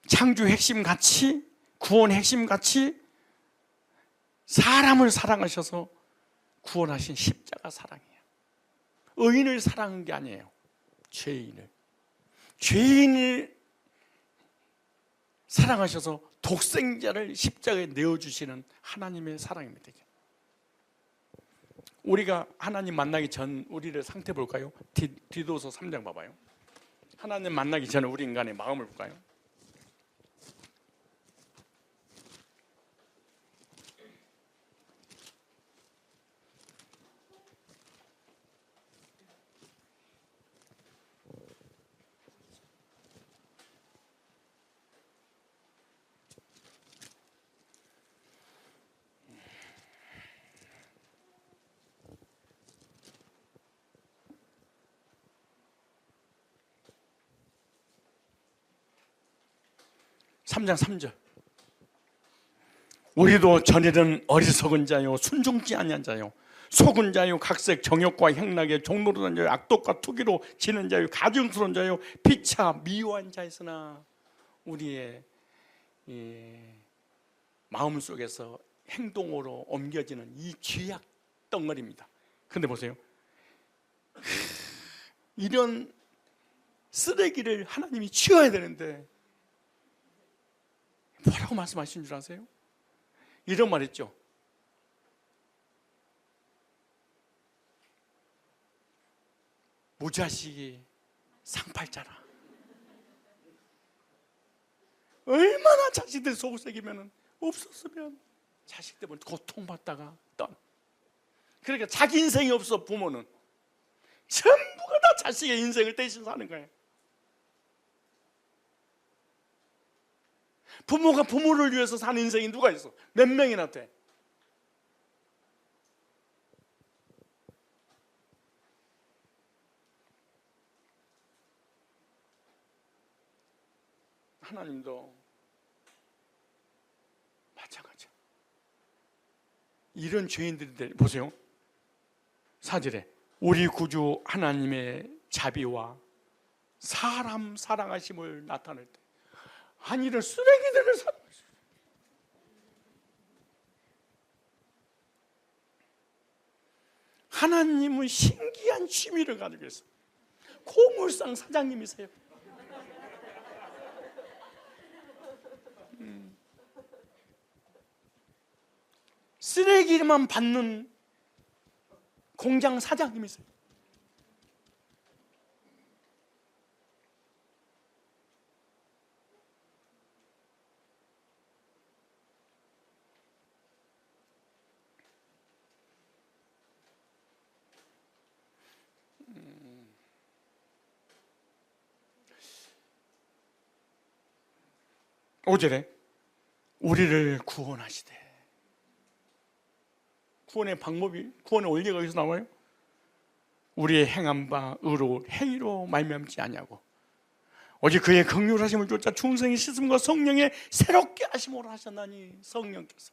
창조의 핵심 가치, 구원의 핵심 가치, 사람을 사랑하셔서 구원하신 십자가 사랑이에요. 의인을 사랑한 게 아니에요. 죄인을 사랑하셔서 독생자를 십자가에 내어주시는 하나님의 사랑입니다. 우리가 하나님 만나기 전 우리의 상태 볼까요? 디도서 3장 봐봐요. 하나님 만나기 전에 우리 인간의 마음을 볼까요? 삼장 3절. 우리도 전에는 어리석은 자요 순종치 아니한 자요 속은 자요 각색 정욕과 행락에 종로로 던 자요 악독과 투기로 지는 자요 가증스러운 자요 피차 미워한 자였으나 우리의 마음 속에서 행동으로 옮겨지는 이 죄악 덩어리입니다. 그런데 보세요. 이런 쓰레기를 하나님이 치워야 되는데 뭐라고 말씀하신 줄 아세요? 이런 말 했죠. 무자식이 상팔자라. 얼마나 자식들 속썩이면 없었으면 자식 때문에 고통받다가 떠나. 그러니까 자기 인생이 없어. 부모는 전부가 다 자식의 인생을 대신 사는 거예요. 부모가 부모를 위해서 사는 인생이 누가 있어? 몇 명이나 돼? 하나님도 마찬가지야. 이런 죄인들이 보세요. 4절에 우리 구주 하나님의 자비와 사람 사랑하심을 나타낼 때 아니 이런 쓰레기들을 사랑하시죠. 하나님은 신기한 취미를 가지고 있어요. 고물상 사장님이세요. 쓰레기만 받는 공장 사장님이세요. 오절에 우리를 구원하시되. 구원의 방법이, 구원의 원리가 여기서 나와요. 우리의 행한 바 의로 행위로 말미암지 아니하고 오직 그의 긍휼하심을 쫓아 중생의 씻음과 성령의 새롭게 하심으로 하셨나니. 성령께서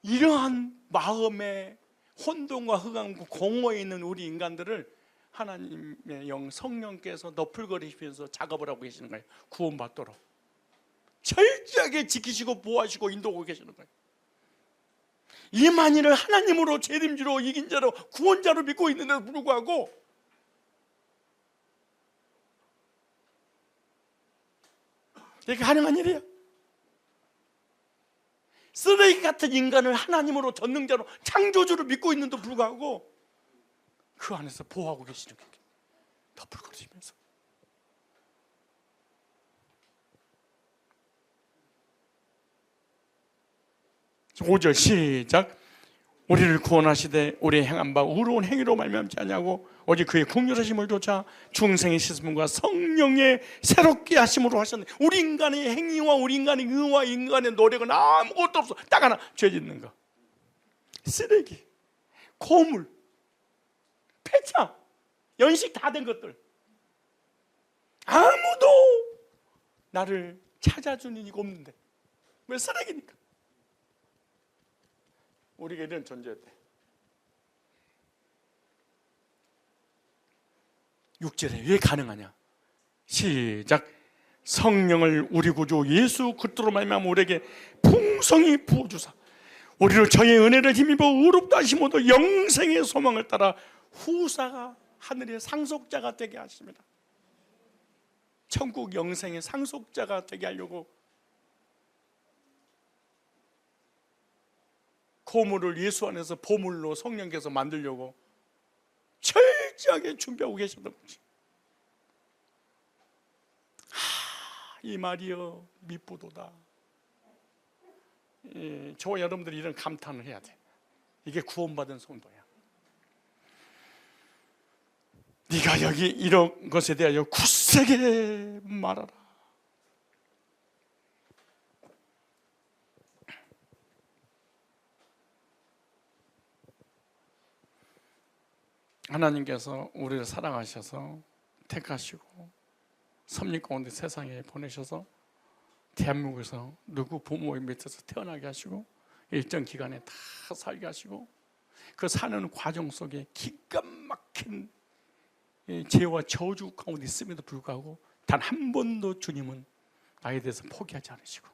이러한 마음의 혼돈과 흑암과 공허에 있는 우리 인간들을 하나님의 영 성령께서 너풀거리시면서 작업을 하고 계시는 거예요. 구원받도록 철저하게 지키시고 보호하시고 인도하고 계시는 거예요. 이 만인을 하나님으로 재림주로 이긴 자로 구원자로 믿고 있는데도 불구하고 이게 가능한 일이에요. 쓰레기 같은 인간을 하나님으로 전능자로 창조주로 믿고 있는데도 불구하고 그 안에서 보호하고 계시는 거예요. 덮을거리면서. 5절 시작. 우리를 구원하시되 우리의 행한 바 의로운 행위로 말미암지 아니하고 오직 그의 긍휼하심을 쫓아 중생의 씻음과 성령의 새롭게 하심으로 하셨네. 우리 인간의 행위와 우리 인간의 의와 인간의 노력은 아무것도 없어. 딱 하나, 죄 짓는 거, 쓰레기, 고물, 폐차, 연식 다 된 것들. 아무도 나를 찾아주는 이가 없는데 왜 쓰레기니까. 우리가 이런 존재였대. 6절에 왜 가능하냐? 시작. 성령을 우리 구주 예수 그리스도로 말미암아 우리에게 풍성히 부어주사 우리로 저의 은혜를 힘입어 의롭다 하심으로 영생의 소망을 따라 후사가 하늘의 상속자가 되게 하십니다. 천국 영생의 상속자가 되게 하려고 고물을 예수 안에서 보물로 성령께서 만들려고 철저하게 준비하고 계셨던 거지. 이 말이여 미쁘도다. 저와 여러분들이 이런 감탄을 해야 돼. 이게 구원받은 성도야. 네가 여기 이런 것에 대하여 굳세게 말하라. 하나님께서 우리를 사랑하셔서 택하시고 섭리 가운데 세상에 보내셔서 대한민국에서 누구 부모의 밑에서 태어나게 하시고 일정 기간에 다 살게 하시고 그 사는 과정 속에 기가 막힌 죄와 저주 가운데 있음에도 불구하고 단 한 번도 주님은 나에 대해서 포기하지 않으시고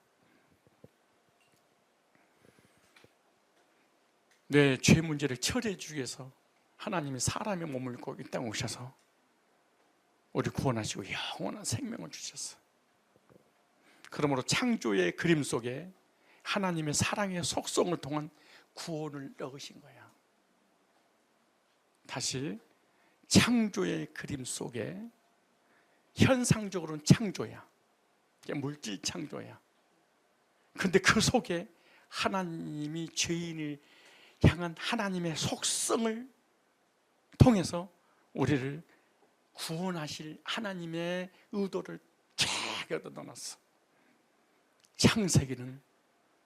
내 죄 문제를 처리해 주기 위해서 하나님이 사람의 몸을 입고 이 땅에 오셔서 우리 구원하시고 영원한 생명을 주셨어. 그러므로 창조의 그림 속에 하나님의 사랑의 속성을 통한 구원을 넣으신 거야. 다시 창조의 그림 속에 현상적으로는 창조야. 물질 창조야. 그런데 그 속에 하나님이 죄인을 향한 하나님의 속성을 통해서 우리를 구원하실 하나님의 의도를 쫙 걷어 넣어놨어. 창세기는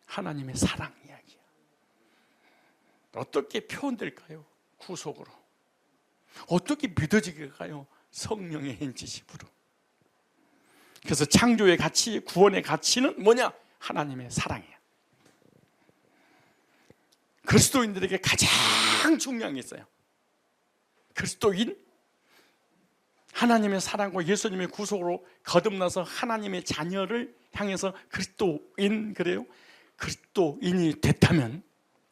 하나님의 사랑 이야기야. 어떻게 표현될까요? 구속으로. 어떻게 믿어지게가요? 성령의 인치심으로. 그래서 창조의 가치, 구원의 가치는 뭐냐? 하나님의 사랑이야. 그리스도인들에게 가장 중요한 게 있어요. 그리스도인, 하나님의 사랑과 예수님의 구속으로 거듭나서 하나님의 자녀를 향해서 그리스도인, 그래요? 그리스도인이 됐다면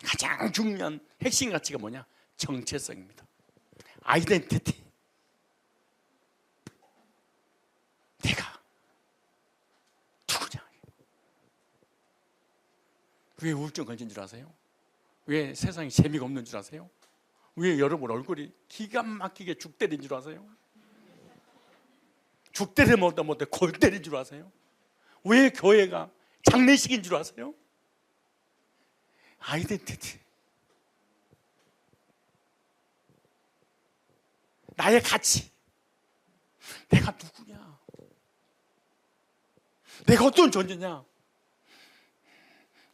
가장 중요한 핵심 가치가 뭐냐? 정체성입니다. 아이덴티티. 내가 누구냐? 왜 우울증 걸린 줄 아세요? 왜 세상에 재미가 없는 줄 아세요? 왜 여러분 얼굴이 기가 막히게 죽 때린 줄 아세요? 죽 때려 못해 골 때린 줄 아세요? 왜 교회가 장례식인 줄 아세요? 아이덴티티. 나의 가치. 내가 누구냐? 내가 어떤 존재냐?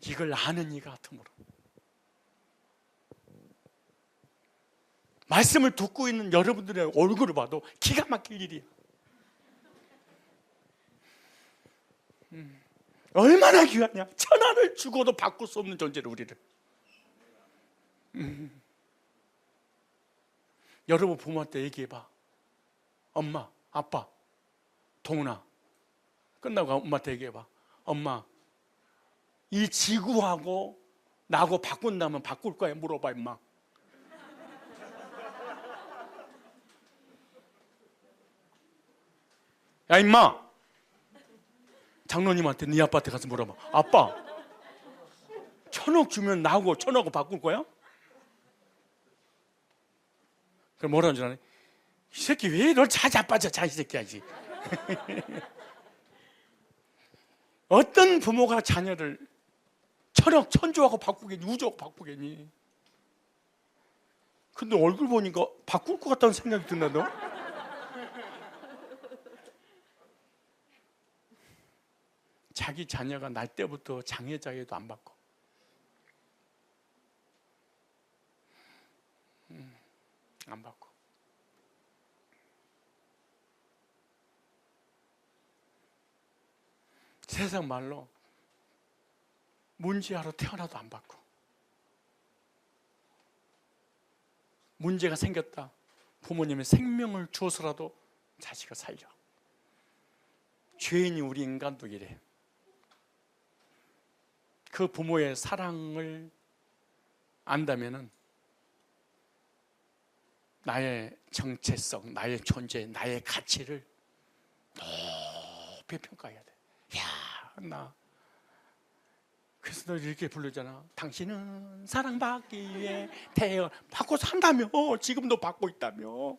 이걸 아는 이 같으므로. 말씀을 듣고 있는 여러분들의 얼굴을 봐도 기가 막힐 일이야. 얼마나 귀하냐? 천하를 주고도 바꿀 수 없는 존재를 우리를. 여러분 부모한테 얘기해봐. 엄마, 아빠, 동훈아, 끝나고 엄마한테 얘기해봐. 엄마, 이 지구하고 나하고 바꾼다면 바꿀 거야? 물어봐 임마. 야 임마, 장로님한테 네 아빠한테 가서 물어봐. 아빠, 1,000억 주면 나하고 1,000억 바꿀 거야? 그럼 뭐라는 줄 아네? 이 새끼 왜 널 자자빠져 자 이 새끼야지. 어떤 부모가 자녀를 1,000억, 1,000조하고 바꾸겠니? 우주하고 바꾸겠니? 근데 얼굴 보니까 바꿀 것 같다는 생각이 든다 너? 자기 자녀가 날 때부터 장애자에도 안 바꿔. 안 바꿔. 세상 말로 문제하러 태어나도 안 바꿔. 문제가 생겼다. 부모님의 생명을 주어서라도 자식을 살려. 죄인이 우리 인간도 이래. 그 부모의 사랑을 안다면은 나의 정체성, 나의 존재, 나의 가치를 높이 평가해야 돼. 야, 나 그래서 너 이렇게 부르잖아. 당신은 사랑받기 위해 태어 받고 산다며. 지금도 받고 있다며.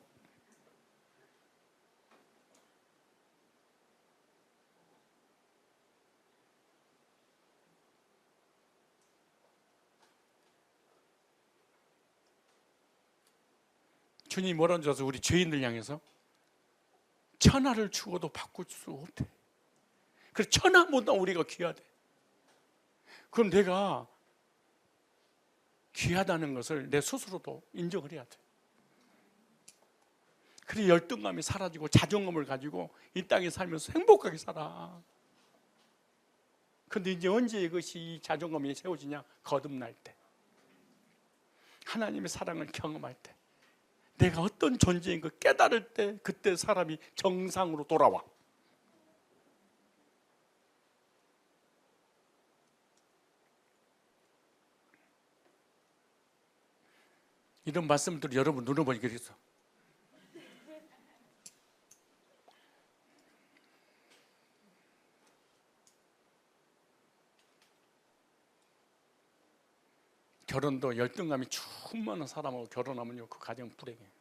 주님이 뭐라는 줄 아세요? 우리 죄인들 향해서 천하를 주어도 바꿀 수 없대. 그래서 천하보다 우리가 귀하대. 그럼 내가 귀하다는 것을 내 스스로도 인정을 해야 돼. 그래 열등감이 사라지고 자존감을 가지고 이 땅에 살면서 행복하게 살아. 근데 이제 언제 이것이 자존감이 세워지냐? 거듭날 때, 하나님의 사랑을 경험할 때, 내가 어떤 존재인 걸 깨달을 때, 그때 사람이 정상으로 돌아와. 이런 말씀들을 여러분 눌러보니까 그랬어. 결혼도 열등감이 충만한 사람하고 결혼하면요, 그 가정 불행해.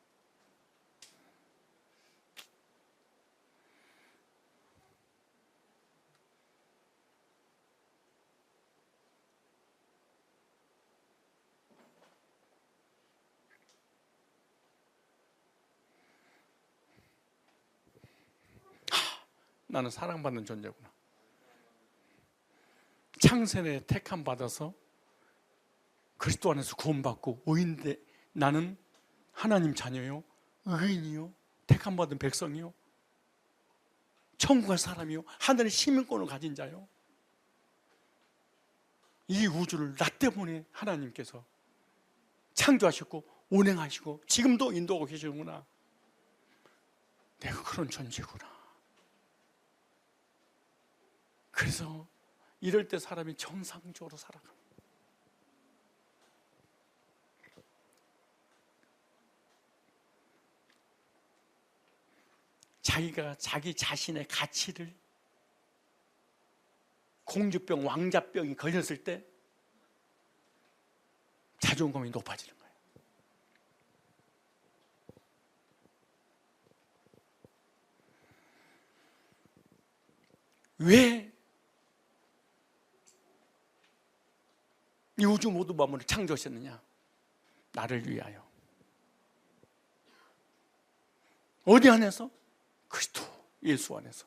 나는 사랑받는 존재구나. 창세에 택함 받아서 그리스도 안에서 구원받고 의인데, 나는 하나님 자녀요, 의인이요, 택함 받은 백성이요, 천국 갈 사람이요, 하늘의 시민권을 가진 자요. 이 우주를 나 때문에 하나님께서 창조하셨고 운행하시고 지금도 인도하고 계시는구나. 내가 그런 존재구나. 그래서 이럴 때 사람이 정상적으로 살아갑니다. 자기가 자기 자신의 가치를, 공주병, 왕자병이 걸렸을 때 자존감이 높아지는 거예요. 왜 이 우주 모든 만물을 창조하셨느냐? 나를 위하여. 어디 안에서? 그리스도 예수 안에서.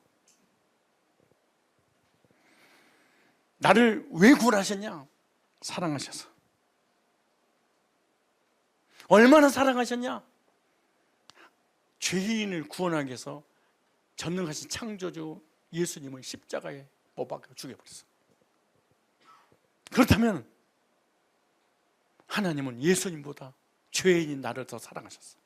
나를 왜 구원하셨냐? 사랑하셔서. 얼마나 사랑하셨냐? 죄인을 구원하기 위해서 전능하신 창조주 예수님을 십자가에 못 박혀 죽여버렸어. 그렇다면 하나님은 예수님보다 죄인인 나를 더 사랑하셨어.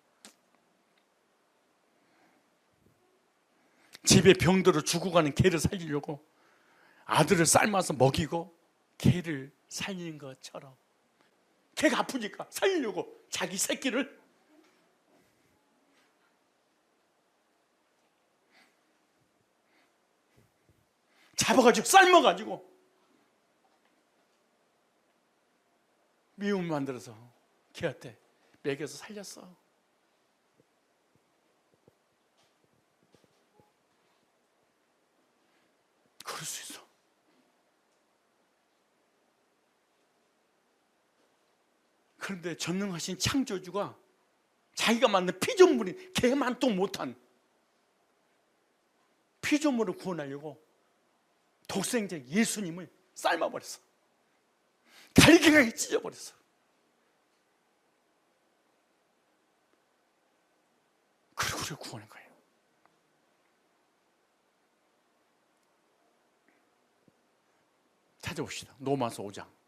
집에 병들어 죽어가는 개를 살리려고 아들을 삶아서 먹이고 개를 살리는 것처럼, 개가 아프니까 살리려고 자기 새끼를 잡아가지고 삶아가지고 미움 만들어서 개한테 먹여서 살렸어. 그럴 수 있어. 그런데 전능하신 창조주가 자기가 만든 피조물인 개만도 못한 피조물을 구원하려고 독생자 예수님을 삶아버렸어. 갈기가게 찢어버렸어. 그리고 우리를 구원한 거예요. 찾아봅시다. 로마서 5장.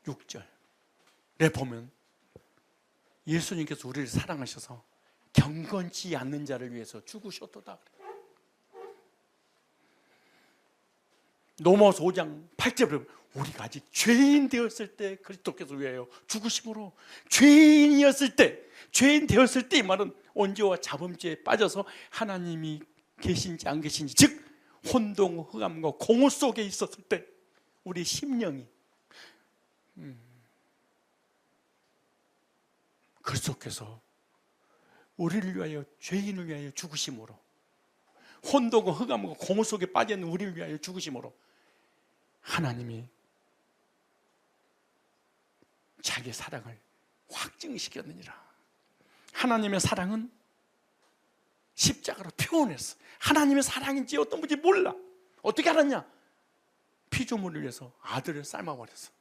(6절) 내 보면 예수님께서 우리를 사랑하셔서 경건치 않는 자를 위해서 죽으셨도다. 로마서 5장 8절에 우리가 아직 죄인 되었을 때 그리스도께서 위하여 죽으심으로, 죄인이었을 때, 죄인 되었을 때, 이 말은 온죄와 자범죄에 빠져서 하나님이 계신지 안 계신지, 즉 혼동, 흑암과 공허 속에 있었을 때 우리 심령이 그리스도께서 우리를 위하여, 죄인을 위하여 죽으심으로, 혼돈과 흑암과 공허 속에 빠져있는 우리를 위하여 죽으심으로 하나님이 자기의 사랑을 확증시켰느니라. 하나님의 사랑은 십자가로 표현했어. 하나님의 사랑인지 어떤 분인지 몰라. 어떻게 알았냐? 피조물을 위해서 아들을 삶아버렸어.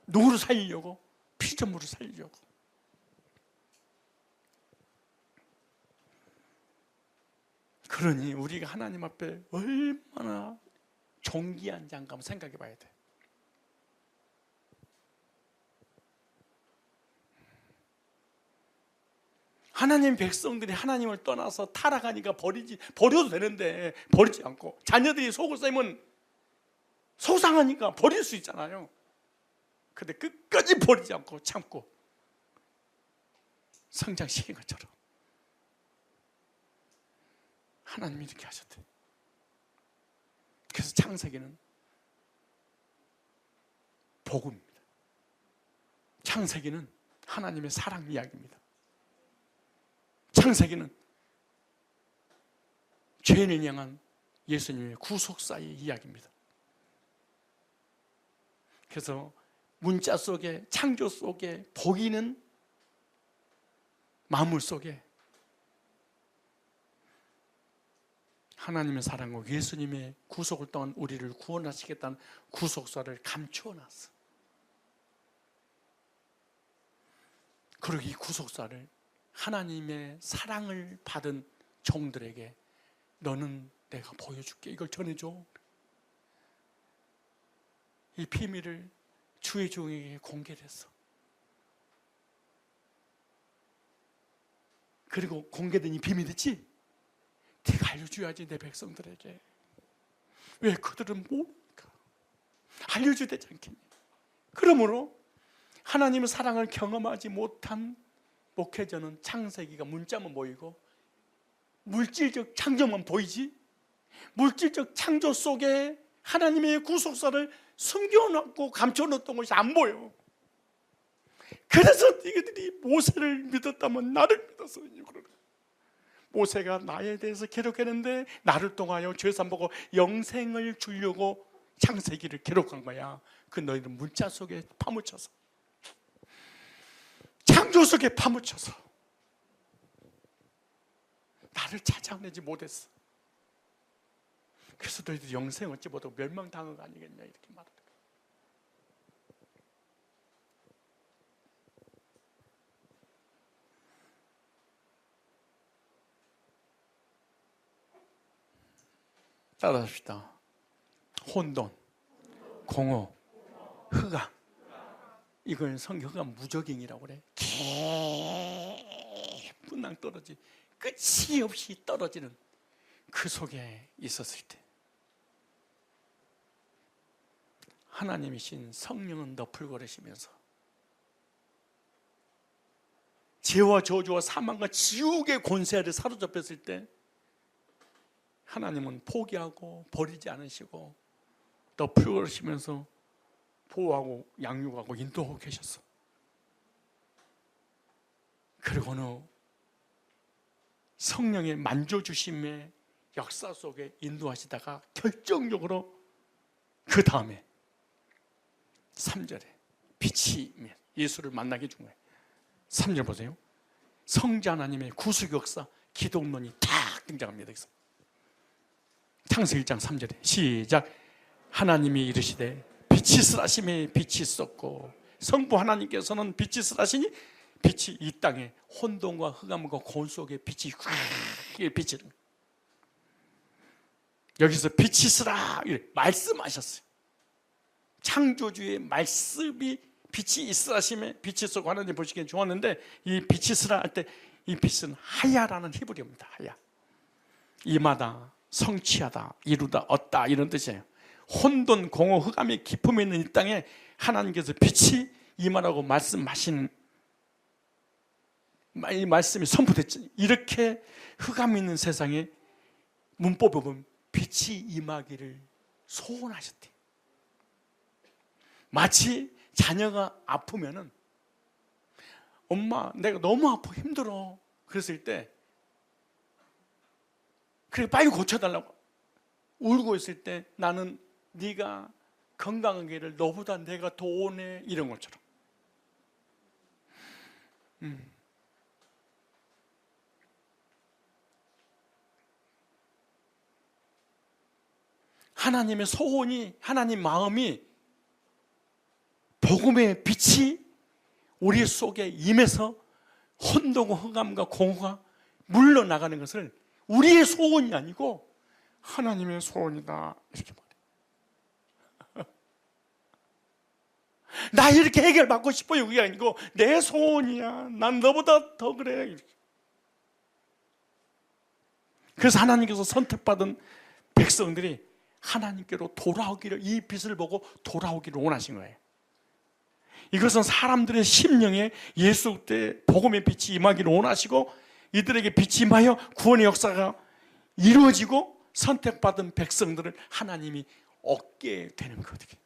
누구를 살리려고? 피조물을 살리려고. 그러니 우리가 하나님 앞에 얼마나 존귀한 자인가 한번 생각해 봐야 돼. 하나님 백성들이 하나님을 떠나서 타락하니까 버려도 되는데 버리지 않고, 자녀들이 속을 쌤은 속상하니까 버릴 수 있잖아요. 근데 끝까지 버리지 않고 참고 성장시킨 것처럼 하나님이 이렇게 하셨대. 그래서 창세기는 복음입니다. 창세기는 하나님의 사랑 이야기입니다. 창세기는 죄인을 향한 예수님의 구속사의 이야기입니다. 그래서 문자 속에, 창조 속에, 보이는 만물 속에 하나님의 사랑과 예수님의 구속을 통한 우리를 구원하시겠다는 구속사를 감추어놨어. 그리고 이 구속사를 하나님의 사랑을 받은 종들에게 너는 내가 보여줄게, 이걸 전해줘. 이 비밀을 주의 종에게 공개를 했어. 그리고 공개된 이 비밀 있지? 네가 알려줘야지 내 백성들에게. 왜 그들은 모르니까. 알려줘야 되지 않겠니? 그러므로 하나님의 사랑을 경험하지 못한 목회자는 창세기가 문자만 보이고 물질적 창조만 보이지, 물질적 창조 속에 하나님의 구속사를 숨겨놓고 감춰놓던 것이 안 보여. 그래서 이들이 모세를 믿었다면 나를 믿었어. 모세가 나에 대해서 기록했는데 나를 통하여 죄산 보고 영생을 주려고 창세기를 기록한 거야. 그 너희는 문자 속에 파묻혀서, 창조 속에 파묻혀서 나를 찾아내지 못했어. 그래서 너희들 영생 얻지 못하고 멸망당한 거 아니겠냐, 이렇게 말하더라. 따라합시다. 혼돈, 공허, 흑암, 이걸 성경은 무적행이라고 그래. 깊은 떨어지, 끝이 없이 떨어지는 그 속에 있었을 때 하나님이신 성령은 너풀거리시면서 죄와 저주와 사망과 지옥의 권세를 사로잡혔을 때 하나님은 포기하고 버리지 않으시고 너풀거리시면서 보호하고 양육하고 인도하고 계셨어. 그리고는 성령의 만져주심의 역사 속에 인도하시다가 결정적으로 그 다음에 3절에 빛이 예수를 만나게 준 거예요. 3절 보세요. 성자 하나님의 구속 역사, 기독론이 탁 등장합니다. 여기서. 창세기 1장 3절에 시작. 하나님이 이르시되 빛이 있으라시매 빛이 있었고, 성부 하나님께서는 빛이 있으라시니 빛이 이 땅에 혼돈과 흑암과 고온 속에 빛이 빛이, 여기서 빛이 있으라 말씀하셨어요. 창조주의 말씀이 빛이 있으라 하심에 빛이 있었고 하나님 보시기엔 좋았는데 이 빛이 있으라 할 때 이 빛은 하야라는 히브리어입니다. 하야. 임하다, 성취하다, 이루다, 얻다 이런 뜻이에요. 혼돈, 공허, 흑암의 깊음에 있는 이 땅에 하나님께서 빛이 임하라고 말씀하시는 이 말씀이 선포됐죠. 이렇게 흑암이 있는 세상에 문법에 보면 빛이 임하기를 소원하셨대. 마치 자녀가 아프면은 엄마 내가 너무 아파 힘들어 그랬을 때 그래 빨리 고쳐달라고 울고 있을 때 나는 네가 건강하기를 너보다 내가 더 원해 이런 것처럼 하나님의 소원이 하나님 마음이 복음의 빛이 우리 속에 임해서 혼돈과 흑암과 공허가 물러나가는 것을 우리의 소원이 아니고 하나님의 소원이다 이렇게 말해요. 나 이렇게 해결받고 싶어요 그게 아니고 내 소원이야. 난 너보다 더 그래 이렇게. 그래서 하나님께서 선택받은 백성들이 하나님께로 돌아오기를 이 빛을 보고 돌아오기를 원하신 거예요. 이것은 사람들의 심령에 예수 때 복음의 빛이 임하기를 원하시고 이들에게 빛이 임하여 구원의 역사가 이루어지고 선택받은 백성들을 하나님이 얻게 되는 거거든요.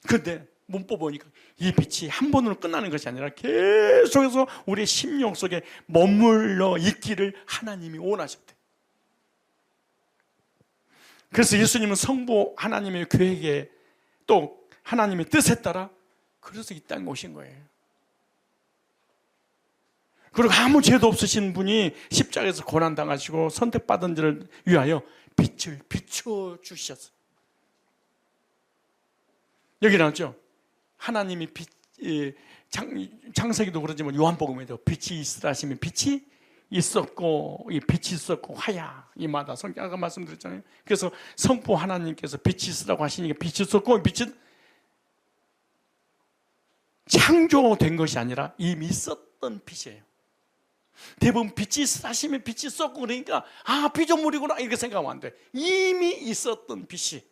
그런데 문법 보니까 이 빛이 한 번으로 끝나는 것이 아니라 계속해서 우리의 심령 속에 머물러 있기를 하나님이 원하셨대. 그래서 예수님은 성부 하나님의 계획에 또 하나님의 뜻에 따라 그래서 이 땅에 오신 거예요. 그리고 아무 죄도 없으신 분이 십자가에서 고난당하시고 선택받은 자를 위하여 빛을 비춰주셨어요. 여기 나왔죠. 하나님이 빛, 창세기도 그러지만 요한복음에도 빛이 있으라 하시면 빛이 있었고 이 빛이 있었고 하야 이마다 성경 아까 말씀드렸잖아요. 그래서 성부 하나님께서 빛이 있으라고 하시니까 빛이 있었고 빛은 창조된 것이 아니라 이미 있었던 빛이에요. 대부분 빛이 있으라 하시면 빛이 있었고 그러니까 아 피조물이구나 이렇게 생각하면 안 돼. 이미 있었던 빛이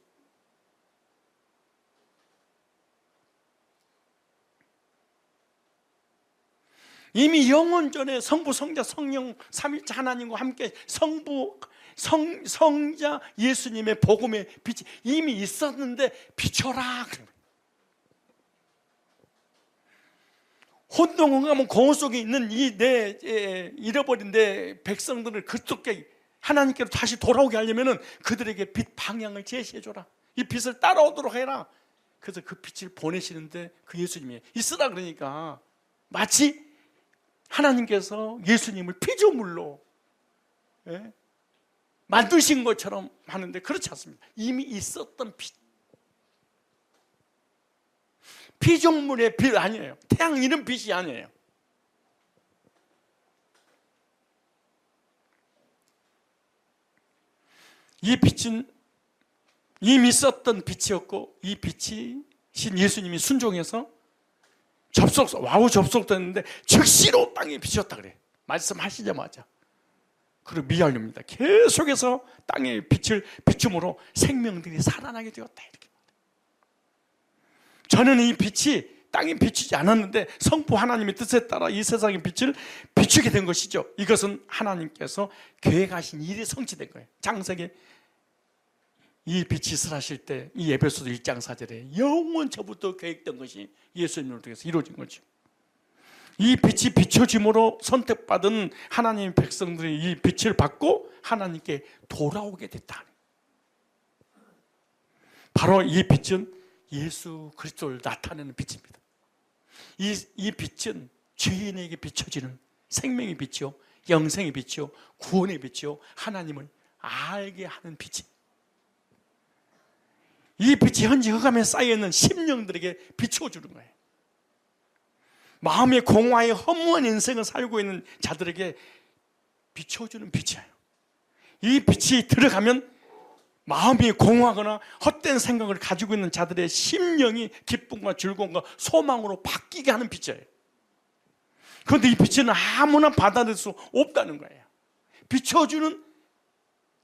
이미 영원 전에 성부, 성자, 성령, 삼위일체 하나님과 함께 성자 예수님의 복음의 빛이 이미 있었는데 비춰라. 혼동하면 공허 속에 있는 이 내 잃어버린 내 백성들을 그쪽에 하나님께로 다시 돌아오게 하려면은 그들에게 빛 방향을 제시해줘라. 이 빛을 따라오도록 해라. 그래서 그 빛을 보내시는데 그 예수님이 있으라 그러니까 마치 하나님께서 예수님을 피조물로 만드신 것처럼 하는데 그렇지 않습니다. 이미 있었던 빛. 피조물의 빛 아니에요. 태양 이런 빛이 아니에요. 이 빛은 이미 있었던 빛이었고 이 빛이 신 예수님이 순종해서 와우 접속됐는데 즉시로 땅에 비쳤다 그래. 말씀하시자마자. 그리고 미알립니다. 계속해서 땅에 빛을 비춤으로 생명들이 살아나게 되었다 이렇게. 저는 이 빛이 땅에 비추지 않았는데 성부 하나님의 뜻에 따라 이 세상의 빛을 비추게 된 것이죠. 이것은 하나님께서 계획하신 일이 성취된 거예요. 창세기 이 빛이 있으라실 때 이 에베소서 1장 4절에 영원초부터 계획된 것이 예수님을 통해서 이루어진 거죠. 이 빛이 비춰짐으로 선택받은 하나님의 백성들이 이 빛을 받고 하나님께 돌아오게 됐다. 바로 이 빛은 예수 그리스도를 나타내는 빛입니다. 이 빛은 죄인에게 비춰지는 생명의 빛이요, 영생의 빛이요, 구원의 빛이요, 하나님을 알게 하는 빛입니다. 이 빛이 현재 흑암에 쌓여있는 심령들에게 비춰주는 거예요. 마음의 공허에 허무한 인생을 살고 있는 자들에게 비춰주는 빛이에요. 이 빛이 들어가면 마음이 공허하거나 헛된 생각을 가지고 있는 자들의 심령이 기쁨과 즐거움과 소망으로 바뀌게 하는 빛이에요. 그런데 이 빛은 아무나 받아들일 수 없다는 거예요. 비춰주는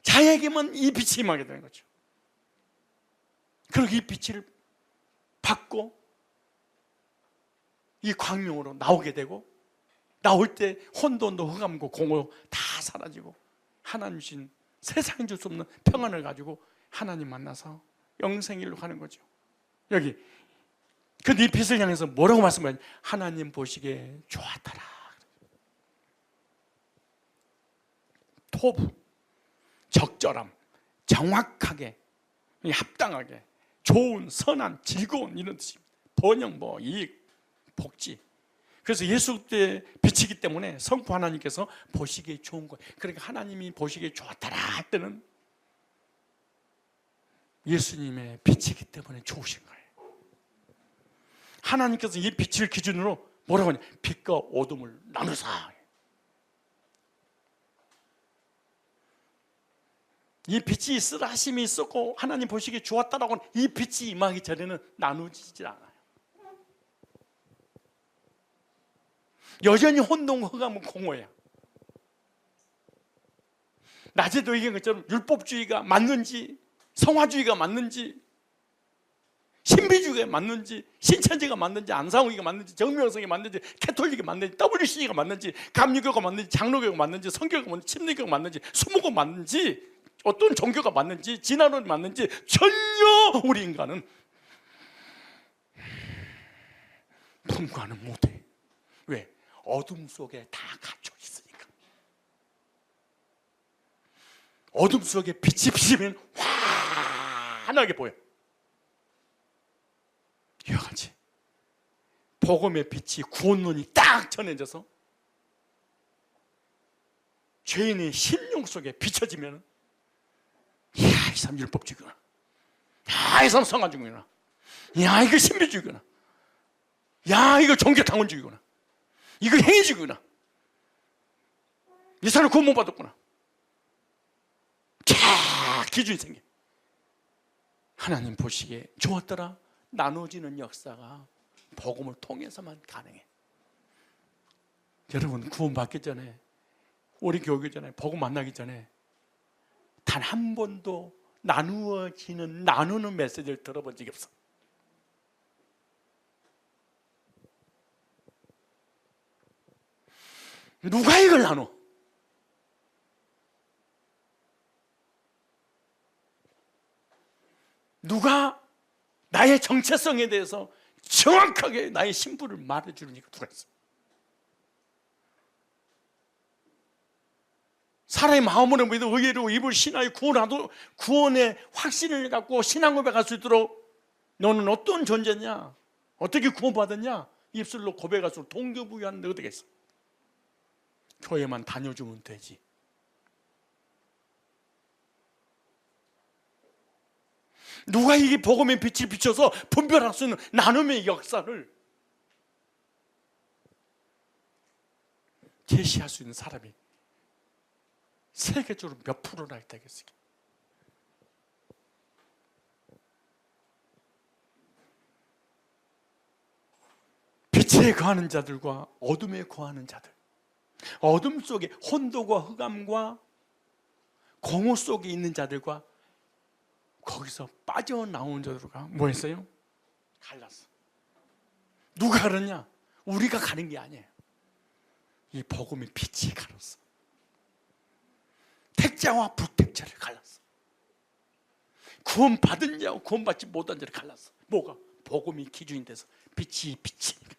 자에게만 이 빛이 임하게 되는 거죠. 그리고 이 빛을 받고 이 광명으로 나오게 되고, 나올 때 혼돈도 흑암고 공허 다 사라지고 하나님 주신 세상에 줄 수 없는 평안을 가지고 하나님 만나서 영생일로 가는 거죠. 여기 근데 이 빛을 향해서 뭐라고 말씀하냐? 하나님 보시기에 좋았더라. 토부, 적절함, 정확하게, 합당하게, 좋은, 선한, 즐거운 이런 뜻입니다. 번영, 이익, 복지. 그래서 예수 때 빛이기 때문에 성부 하나님께서 보시기에 좋은 거예요. 그러니까 하나님이 보시기에 좋았더라 할 때는 예수님의 빛이기 때문에 좋으신 거예요. 하나님께서 이 빛을 기준으로 뭐라고 하냐? 빛과 어둠을 나누사. 이 빛이 쓰라심이 있었고 하나님 보시기에 좋았다라고는 이 빛이 임하기 전에는 나누지질 않아요. 여전히 혼동, 흑암은 공허야. 낮에도 얘기한 것처럼 율법주의가 맞는지, 성화주의가 맞는지, 신비주의가 맞는지, 신천지가 맞는지, 안상우이가 맞는지, 정명성이 맞는지, 캐톨릭이 맞는지, WC가 맞는지, 감리교가 맞는지, 장로교가 맞는지, 성교가 맞는지, 침례교가 맞는지, 수목가 맞는지, 어떤 종교가 맞는지, 진화론이 맞는지 전혀 우리 인간은 분간은 못해. 왜? 어둠 속에 다 갇혀 있으니까. 어둠 속에 빛이 비치면 환하게 보여. 이와 같이 복음의 빛이 구원론이 딱 전해져서 죄인의 심령 속에 비춰지면, 이야, 이 사람 율법주의구나, 야, 이 사람 성화주의구나, 야, 이거 신비주의구나, 야, 이거 종교당원주의구나, 이거 행위주의구나, 이 사람 구원 못 받았구나, 캬, 기준이 생겨. 하나님 보시기에 좋았더라. 나눠지는 역사가 복음을 통해서만 가능해. 여러분, 구원 받기 전에, 우리 교육이 전에, 복음 만나기 전에 단 한 번도 나누는 메시지를 들어본 적이 없어. 누가 이걸 나눠? 누가 나의 정체성에 대해서 정확하게 나의 신분을 말해주니까 누가 있어? 사람의 마음으로 믿어 의외로 입을 신하여 구원의 확신을 갖고 신앙 고백할 수 있도록 너는 어떤 존재냐? 어떻게 구원받았냐? 입술로 고백할수록 동교부여하는데 어떻게 했어? 교회만 다녀주면 되지. 누가 이게 복음의 빛을 비춰서 분별할 수 있는 나눔의 역사를 제시할 수 있는 사람이 세계적으로 몇 프로나 있다겠습니까? 빛에 거하는 자들과 어둠에 거하는 자들, 어둠 속에 혼돈과 흑암과 공허 속에 있는 자들과 거기서 빠져나온 자들과 뭐 했어요? 갈랐어. 누가 가르냐? 우리가 가는 게 아니에요. 이 복음의 빛이 갈랐어. 택자와 불택자를 갈랐어. 구원 받은 자와 구원 받지 못한 자를 갈랐어. 뭐가? 복음이 기준이 돼서 빛이 비치니까.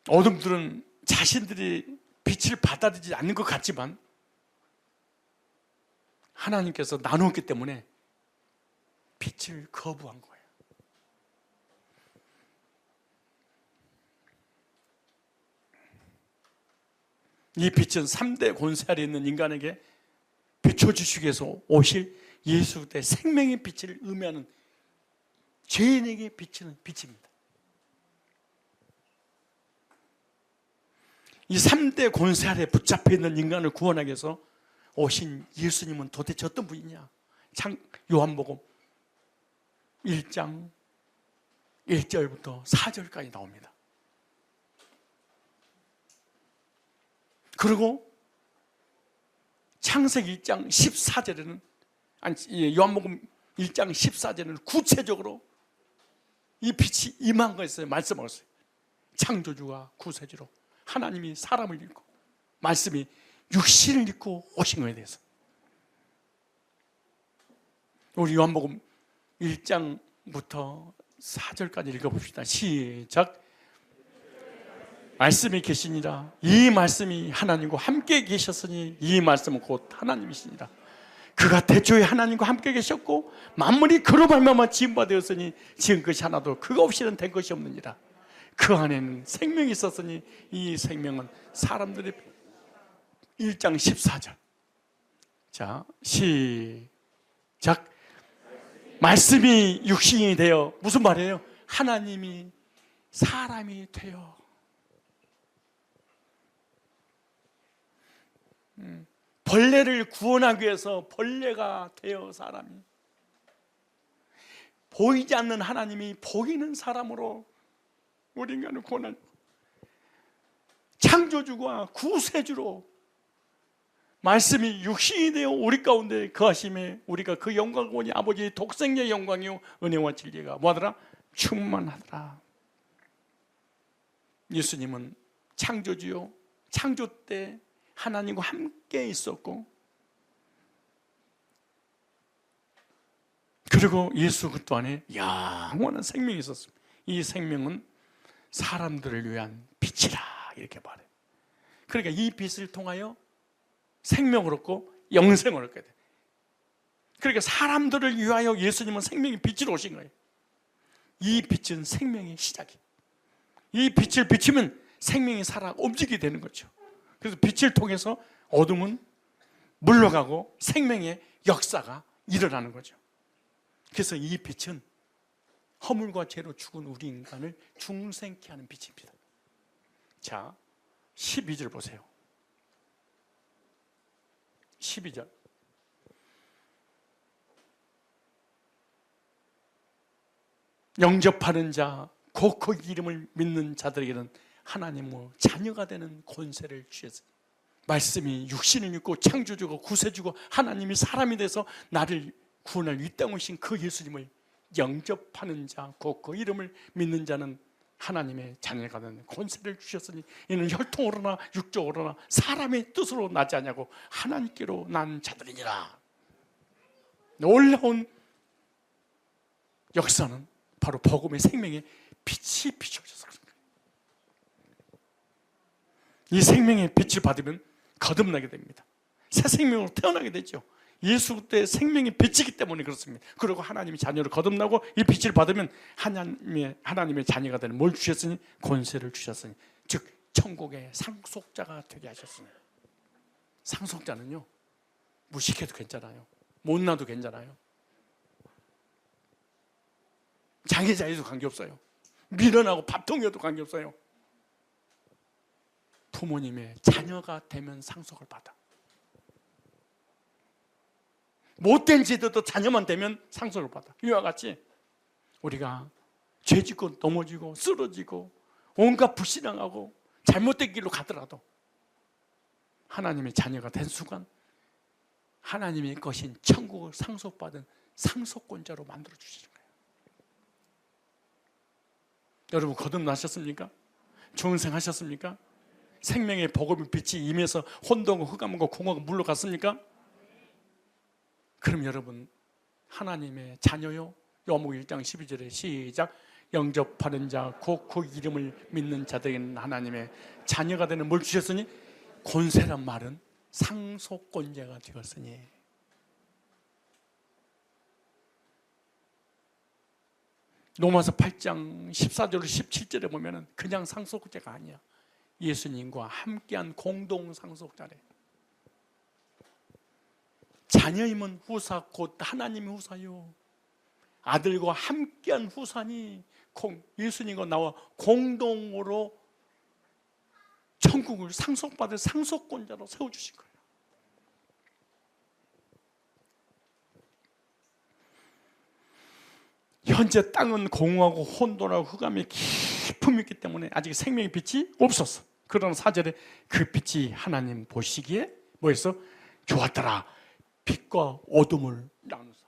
어둠들은 자신들이 빛을 받아들이지 않는 것 같지만 하나님께서 나누었기 때문에 빛을 거부한 거예요. 이 빛은 3대 권세 아래 있는 인간에게 비춰주시기 위해서 오실 예수 그리스도의 생명의 빛을 의미하는 죄인에게 비치는 빛입니다. 이 3대 권세 아래 붙잡혀 있는 인간을 구원하기 위해서 오신 예수님은 도대체 어떤 분이냐? 요한복음 1장 1절부터 4절까지 나옵니다. 그리고 창세기 1장 14절에는 요한복음 1장 14절에는 구체적으로 이 빛이 임한 거였어요. 말씀하셨어요. 창조주가 구세주로 하나님이 사람을 입고 말씀이 육신을 입고 오신 거에 대해서 우리 요한복음 1장부터 4절까지 읽어봅시다. 시작. 말씀이 계시니라. 이 말씀이 하나님과 함께 계셨으니 이 말씀은 곧 하나님이시니라. 그가 태초에 하나님과 함께 계셨고 만물이 그로 말미암아 지은 바 되었으니 지은 것이 하나도 그가 없이는 된 것이 없느니라. 그 안에는 생명이 있었으니 이 생명은 사람들의 1장 14절. 자, 시작. 말씀이 육신이 되어 무슨 말이에요? 하나님이 사람이 되어 벌레를 구원하기 위해서 벌레가 되어 사람이 보이지 않는 하나님이 보이는 사람으로 우리 인간을 구원한 창조주가 구세주로 말씀이 육신이 되어 우리 가운데 거하심에 우리가 그 영광을 보니 아버지의 독생자의 영광이요 은혜와 진리가 뭐하더라? 충만하더라. 예수님은 창조주요 창조 때 하나님과 함께 있었고 그리고 예수 그 또한에 영원한 생명이 있었습니다. 이 생명은 사람들을 위한 빛이라 이렇게 말해요. 그러니까 이 빛을 통하여 생명을 얻고 영생을 얻게 돼. 그러니까 사람들을 위하여 예수님은 생명의 빛으로 오신 거예요. 이 빛은 생명의 시작이에요. 이 빛을 비추면 생명이 살아 움직이게 되는 거죠. 그래서 빛을 통해서 어둠은 물러가고 생명의 역사가 일어나는 거죠. 그래서 이 빛은 허물과 죄로 죽은 우리 인간을 중생케 하는 빛입니다. 자, 12절 보세요. 12절. 영접하는 자, 곧 그 이름을 믿는 자들에게는 하나님의 자녀가 되는 권세를 주셨어요. 말씀이 육신을 입고 창조주고 구세주고 하나님이 사람이 돼서 나를 구원할 이 땅에 오신 그 예수님을 영접하는 자, 곧 그 이름을 믿는 자는 하나님의 자녀가 되는 권세를 주셨으니 이는 혈통으로나 육적으로나 사람의 뜻으로 나지 않냐고 하나님께로 난 자들이니라. 놀라운 역사는 바로 복음의 생명의 빛이 비춰져서 그런 거예요. 이 생명의 빛을 받으면 거듭나게 됩니다. 새 생명으로 태어나게 되죠. 예수 때 생명이 빛이기 때문에 그렇습니다. 그리고 하나님이 자녀를 거듭나고 이 빛을 받으면 하나님의 자녀가 되는 뭘 주셨으니? 권세를 주셨으니, 즉 천국의 상속자가 되게 하셨으니. 상속자는요 무식해도 괜찮아요. 못나도 괜찮아요. 장애자에도 관계없어요. 미련하고 밥통이어도 관계없어요. 부모님의 자녀가 되면 상속을 받아. 못된 제도도 자녀만 되면 상속을 받아. 이와 같이 우리가 죄짓고 넘어지고 쓰러지고 온갖 불신앙하고 잘못된 길로 가더라도 하나님의 자녀가 된 순간 하나님의 것인 천국을 상속받은 상속권자로 만들어주시는 거예요. 여러분 거듭나셨습니까? 중생 하셨습니까? 생명의 복음의 빛이 임해서 혼돈과 흑암과 공허가 물러갔습니까? 그럼 여러분 하나님의 자녀요. 요한복음 1장 12절에 시작. 영접하는 자, 곧 그 이름을 믿는 자들에게는 하나님의 자녀가 되는 뭘 주셨으니? 권세란 말은 상속권자가 되었으니. 로마서 8장 14절로 17절에 보면 그냥 상속자가 아니야. 예수님과 함께한 공동 상속자래. 자녀임은 후사 곧 하나님의 후사요. 아들과 함께한 후사니 예수님과 나와 공동으로 천국을 상속받을 상속권자로 세워주신 거예요. 현재 땅은 공허하고 혼돈하고 흑암이 깊음이 있기 때문에 아직 생명의 빛이 없었어. 그러나 4절에 그 빛이 하나님 보시기에 뭐였어? 좋았더라. 빛과 어둠을 나누사.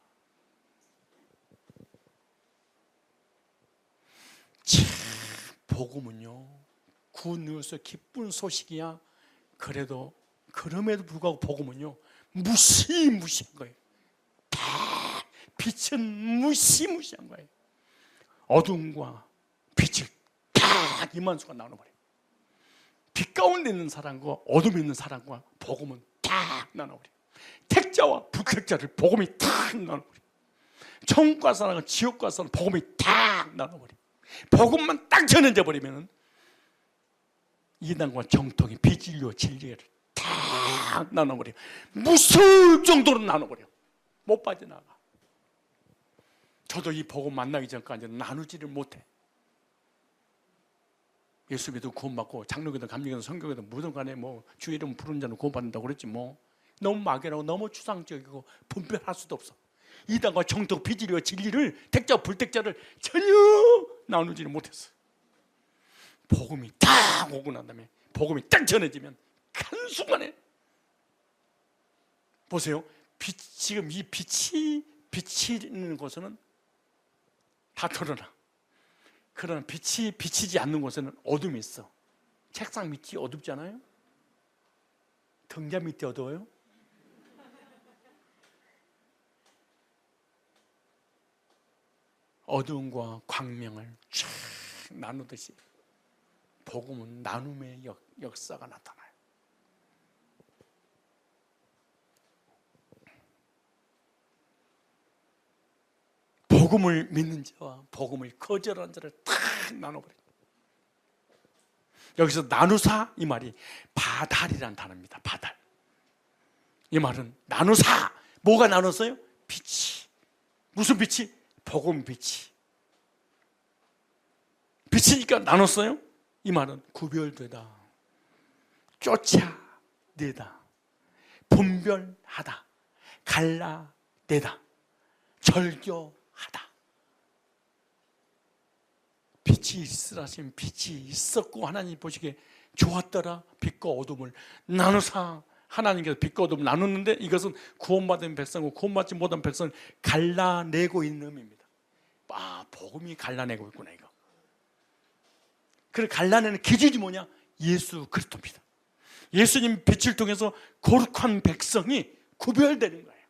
참, 복음은요, 굿뉴스, 기쁜 소식이야. 그럼에도 불구하고 복음은요, 무시무시한 거예요. 다 빛은 무시무시한 거예요. 어둠과 빛을 다 이만수가 나눠버려요. 빛 가운데 있는 사람과 어둠에 있는 사람과 복음은 다 나눠버려요. 택자와 불택자를 복음이 다 나눠버려요. 천국 갈 사람과 지옥 갈 사람 복음이 다 나눠버려요. 복음만 딱 전해져 버리면 이단과 정통이 비진리와 진리를 다 나눠버려요. 무서울 정도로 나눠버려요. 못 빠져나가. 저도 이 복음 만나기 전까지는 나누지를 못해. 예수 믿고 구원받고 장로교든 감리교든 성교교든 뭐든 간에 뭐 주 이름 부르는 자는 구원받는다고 그랬지 뭐. 너무 막연하고 너무 추상적이고 분별할 수도 없어. 이단과 정통 비진리와 진리를 택자 불택자를 전혀 나누지를 못했어. 복음이 딱 오고 난 다음에 복음이 딱 전해지면 한순간에 보세요. 지금 이 빛이 비치는 곳에는 다 털어놔. 그러나 빛이 비치지 않는 곳에는 어둠이 있어. 책상 밑이 어둡지 않아요? 등자 밑이 어두워요? 어두움과 광명을 쫙 나누듯이 복음은 나눔의 역사가 나타나요. 복음을 믿는 자와 복음을 거절하는 자를 다 나눠버려요. 여기서 나누사 이 말이 바달이라는 단어입니다. 바달. 이 말은 나누사. 뭐가 나눴어요? 빛이. 무슨 빛이? 복음 빛이. 빛이니까 나눴어요? 이 말은 구별되다, 쫓아내다, 분별하다, 갈라내다, 절교하다. 빛이 있으라시면 빛이 있었고 하나님 보시기에 좋았더라. 빛과 어둠을 나누사. 하나님께서 빛과 어둠을 나누는데 이것은 구원받은 백성과 구원받지 못한 백성을 갈라내고 있는 의미입니다. 아, 복음이 갈라내고 있구나 이거. 그래 갈라내는 기준이 뭐냐? 예수 그리스도입니다. 예수님 빛을 통해서 거룩한 백성이 구별되는 거예요.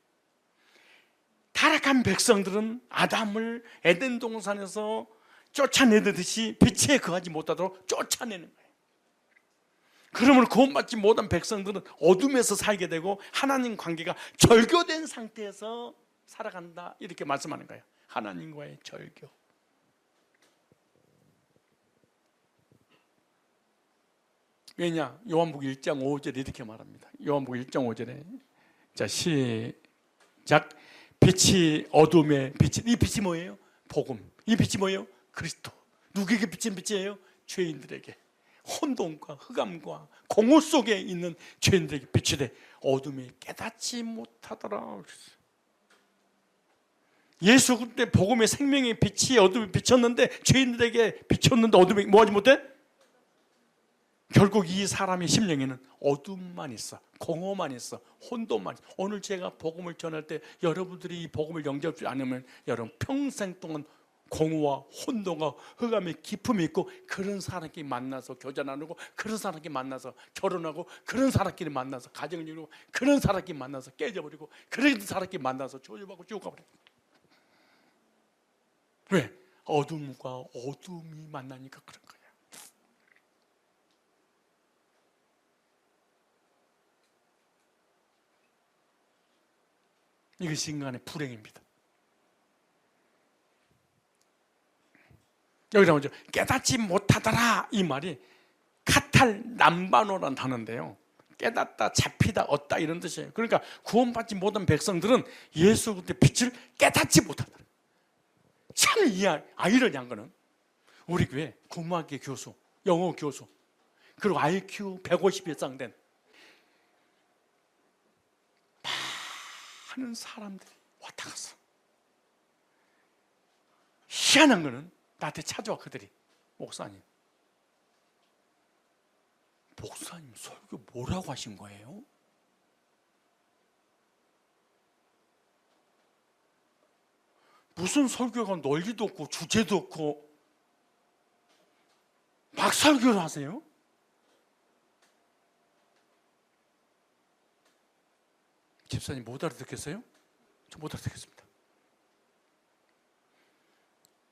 타락한 백성들은 아담을 에덴 동산에서 쫓아내듯이 빛에 거하지 못하도록 쫓아내는 거예요. 그러므로 구원받지 못한 백성들은 어둠에서 살게 되고 하나님 관계가 절교된 상태에서 살아간다 이렇게 말씀하는 거예요. 하나님과의 절교. 왜냐? 요한복음 1장 5절에 이렇게 말합니다. 요한복음 1장 5절에 자 시작. 빛이 어둠의 빛이. 이 빛이 뭐예요? 복음. 이 빛이 뭐예요? 그리스도. 누구에게 비친 빛이에요? 죄인들에게. 혼돈과 흑암과 공허 속에 있는 죄인들에게 빛이 돼. 어둠이 깨닫지 못하더라. 예수 그때 복음의 생명의 빛이 어둠에 비쳤는데 죄인들에게 비쳤는데 어둠이 뭐하지 못해? 결국 이 사람의 심령에는 어둠만 있어, 공허만 있어, 혼돈만 있어. 오늘 제가 복음을 전할 때 여러분들이 이 복음을 영접하지 않으면 여러분 평생 동안 공허와 혼돈과 흑암의 기품이 있고 그런 사람끼리 만나서 교제 나누고 그런 사람끼리 만나서 결혼하고 그런 사람끼리 만나서 가정을 이루고 그런 사람끼리 만나서 깨져버리고 그런 사람끼리 만나서 조져받고 죽어버려. 왜? 어둠과 어둠이 만나니까 그런 거야. 이것이 인간의 불행입니다. 여기 나오죠. 깨닫지 못하더라 이 말이 카탈남바노라는 단어인데요. 깨닫다, 잡히다, 얻다 이런 뜻이에요. 그러니까 구원받지 못한 백성들은 예수 그리스도의 빛을 깨닫지 못하더라. 참 아이러니한 거는 우리 교회 국문학계 교수, 영어 교수 그리고 IQ 150 이상 된 많은 사람들이 왔다 갔어. 희한한 거는 나한테 찾아와. 그들이 목사님 설교 뭐라고 하신 거예요? 무슨 설교가 논리도 없고 주제도 없고 막 설교를 하세요? 집사님 못 알아듣겠어요? 저 못 알아듣겠습니다.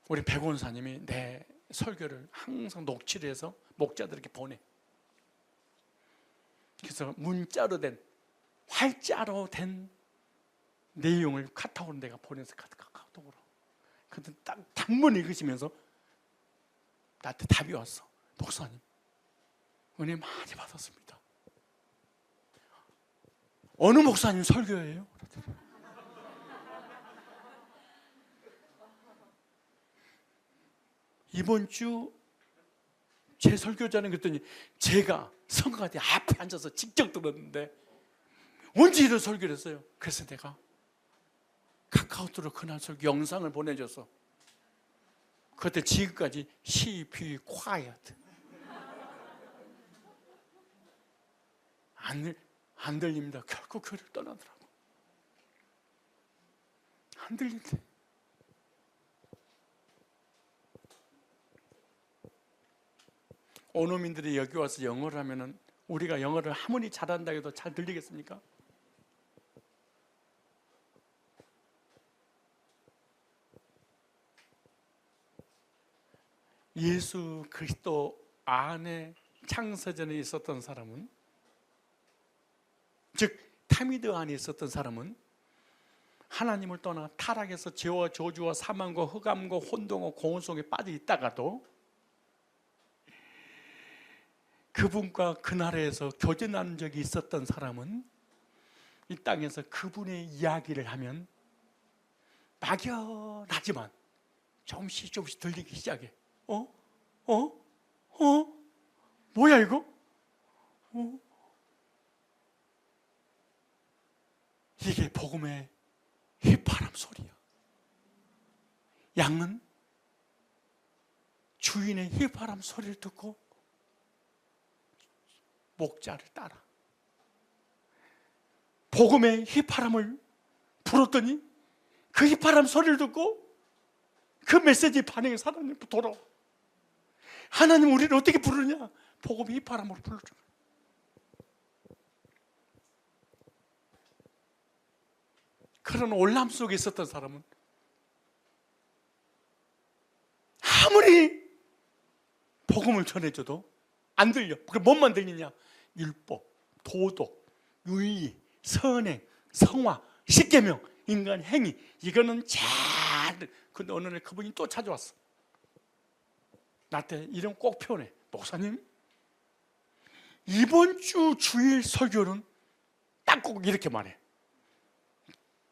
우리 백원사님이 내 설교를 항상 녹취를 해서 목자들에게 보내. 그래서 문자로 된, 활자로 된 내용을 카톡으로 내가 보내서 카톡으로. 근데 딱 단문 읽으시면서 나한테 답이 왔어. 목사님 은혜 많이 받았습니다. 어느 목사님 설교예요? 이번 주 제 설교자는 그랬더니 제가 성가대 앞에 앉아서 직접 들었는데 언제 이런 설교를 했어요? 그래서 내가 카카오톡으로 그날 설교 영상을 보내줘서 그때 지금까지 be quiet 안 들립니다. 결국 교회를 떠나더라고. 안 들린대. 원어민들이 여기 와서 영어를 하면은 우리가 영어를 아무리 잘한다 해도 잘 들리겠습니까? 예수 그리스도 안에 창세전에 있었던 사람은, 즉 타미드 안에 있었던 사람은 하나님을 떠나 타락해서 죄와 저주와 사망과 흑암과 혼동과 공허 속에 빠져 있다가도 그분과 그 나라에서 교제한 적이 있었던 사람은 이 땅에서 그분의 이야기를 하면 막연하지만 조금씩 들리기 시작해. 뭐야 이거? 이게 복음의 휘파람 소리야. 양은 주인의 휘파람 소리를 듣고 목자를 따라 복음의 휘파람을 불었더니 그 휘파람 소리를 듣고 그 메시지 반응해서 하나님 돌아와. 하나님 우리를 어떻게 부르냐? 복음의 휘파람으로 불러줘. 그런 올람 속에 있었던 사람은 아무리 복음을 전해줘도 안 들려. 그럼 뭔만 들리냐? 율법, 도덕, 윤리, 선행, 성화, 십계명, 인간 행위. 이거는 잘. 근데 어느 날 그분이 또 찾아왔어. 나한테 이름 꼭 표현해. 목사님, 이번 주 주일 설교는 딱 꼭 이렇게 말해.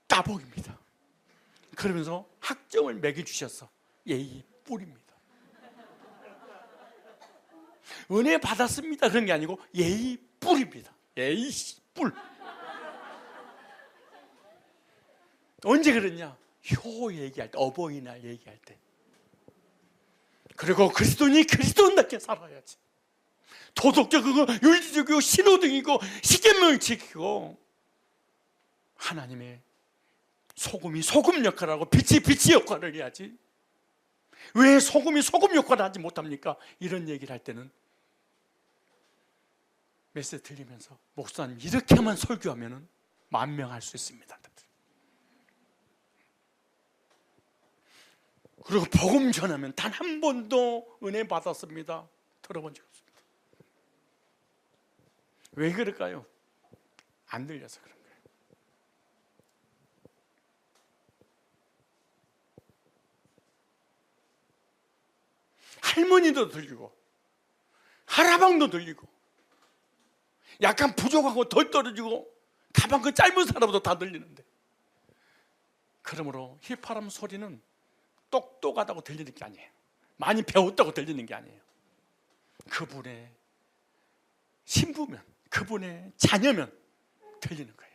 따복입니다. 그러면서 학점을 매겨주셨어. 예의 뿔입니다. 은혜 받았습니다 그런 게 아니고 예의 뿔입니다. 예의 뿔. 언제 그랬냐? 효 얘기할 때, 어버이날 얘기할 때. 그리고 그리스도인이 그리스도인답게 살아야지. 도덕적이고 윤리적이고 신호등이고 십계명을 지키고 하나님의 소금이 소금 역할을 하고 빛이 빛의 역할을 해야지. 왜 소금이 소금 역할을 하지 못합니까? 이런 얘기를 할 때는 메시지 들리면서 목사님 이렇게만 설교하면 만명할 수 있습니다. 그리고 복음 전하면 단 한 번도 은혜 받았습니다 들어본 적 없습니다. 왜 그럴까요? 안 들려서 그런 거예요. 할머니도 들리고 할아방도 들리고 약간 부족하고 덜 떨어지고 가방 그 짧은 사람도 다 들리는데, 그러므로 휘파람 소리는 똑똑하다고 들리는 게 아니에요. 많이 배웠다고 들리는 게 아니에요. 그분의 신부면, 그분의 자녀면 들리는 거예요.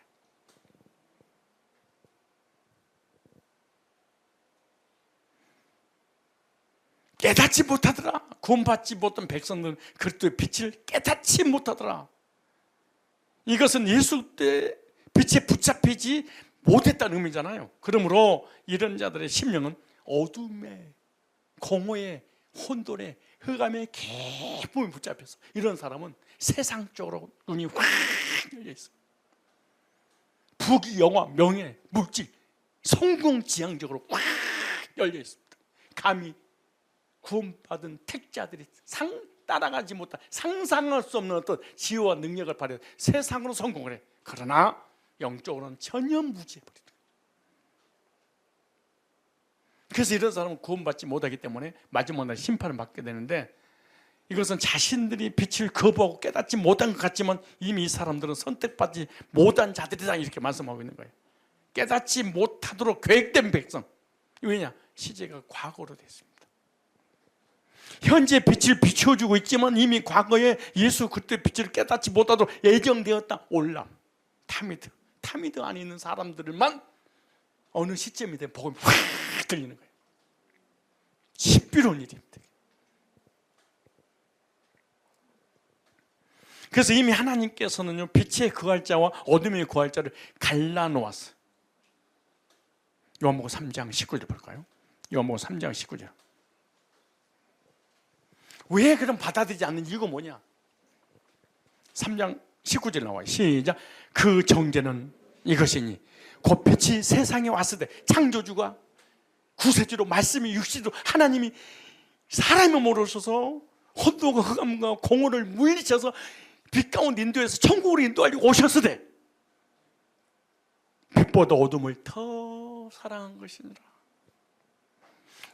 깨닫지 못하더라. 구원받지 못한 백성들은 그리스도의 빛을 깨닫지 못하더라. 이것은 예수 때 빛에 붙잡히지 못했다는 의미잖아요. 그러므로 이런 자들의 심령은 어둠에, 공허에, 혼돈에, 흑암에 깊이 붙잡혀서 이런 사람은 세상 쪽으로 눈이 확 열려 있어요. 부귀, 영화, 명예, 물질, 성공지향적으로 확 열려 있습니다. 감히 구원받은 택자들이 따라가지 못한, 상상할 수 없는 어떤 지혜와 능력을 발휘해 세상으로 성공을 해. 그러나 영적으로는 전혀 무지해버리다. 그래서 이런 사람은 구원받지 못하기 때문에 마지막 날 심판을 받게 되는데, 이것은 자신들이 빛을 거부하고 깨닫지 못한 것 같지만 이미 이 사람들은 선택받지 못한 자들이다, 이렇게 말씀하고 있는 거예요. 깨닫지 못하도록 계획된 백성. 왜냐? 시제가 과거로 됐습니다. 현재 빛을 비춰주고 있지만 이미 과거에 예수 그리스도의 빛을 깨닫지 못하도록 예정되었다. 올람, 타미드 안에 있는 사람들만 어느 시점이 되면 복음이 확 들리는 거예요. 신비로운 일입니다. 그래서 이미 하나님께서는요, 빛의 거할 자와 어둠의 거할 자를 갈라놓았어요. 요한복음 3장 19절 볼까요? 요한복음 3장 19절. 왜 그럼 받아들이지 않는 이유가 뭐냐? 3장 19절 나와요. 시작. 그 정죄는 이것이니 곧 빛이 세상에 왔을 때 창조주가 구세주로 말씀이 육시로 하나님이 사람의 몸으로 오셔서 혼돈과 흑암과 공허를 물리쳐서 빛 가운데 인도해서 천국으로 인도하려고 오셨을 때 빛보다 어둠을 더 사랑한 것이니라.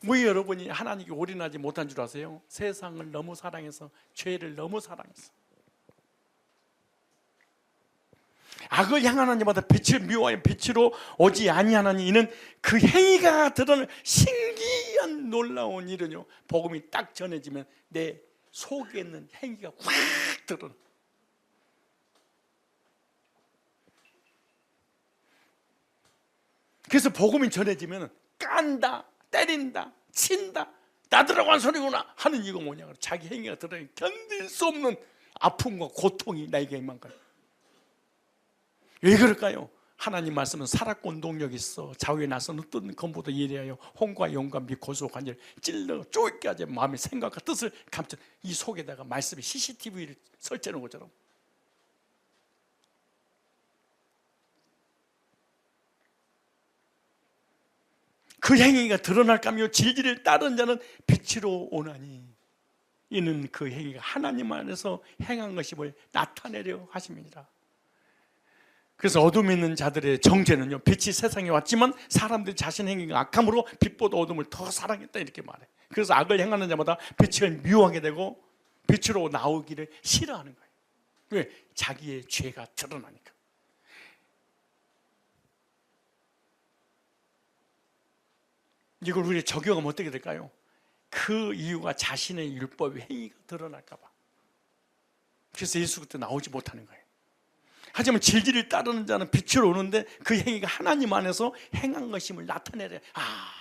왜 여러분이 하나님께 올인하지 못한 줄 아세요? 세상을 너무 사랑해서, 죄를 너무 사랑해서. 악을 향하는 자마다 빛을 미워하여 빛으로 오지 아니하나니 이는 그 행위가 드러나는 신기한 놀라운 일은요, 복음이 딱 전해지면 내 속에 있는 행위가 확 드러나. 그래서 복음이 전해지면 깐다, 때린다, 친다, 나더라고 한 소리구나 하는 이유가 뭐냐? 자기 행위가 드러나니 견딜 수 없는 아픔과 고통이 나에게 임한 거예요. 왜 그럴까요? 하나님 말씀은 살았고 운동력이 있어 좌우에 나서는 어떤 검보다 예리하여 홍과 영과 및 고소 관절 찔러 쪼갰게 하지 마음의 생각과 뜻을 감춰. 이 속에다가 말씀이 CCTV를 설치해 놓은 것처럼 그 행위가 드러날까 하며 진리를 따르는 자는 빛으로 오나니 이는 그 행위가 하나님 안에서 행한 것임을 나타내려 하심이니라. 그래서 어둠에 있는 자들의 정죄는요, 빛이 세상에 왔지만 사람들이 자신 행위가 악함으로 빛보다 어둠을 더 사랑했다, 이렇게 말해. 그래서 악을 행하는 자마다 빛을 미워하게 되고 빛으로 나오기를 싫어하는 거예요. 왜? 자기의 죄가 드러나니까. 이걸 우리 적용하면 어떻게 될까요? 그 이유가 자신의 율법의 행위가 드러날까 봐. 그래서 예수 그때 나오지 못하는 거예요. 하지만 진리를 따르는 자는 빛으로 오는데 그 행위가 하나님 안에서 행한 것임을 나타내려. 아,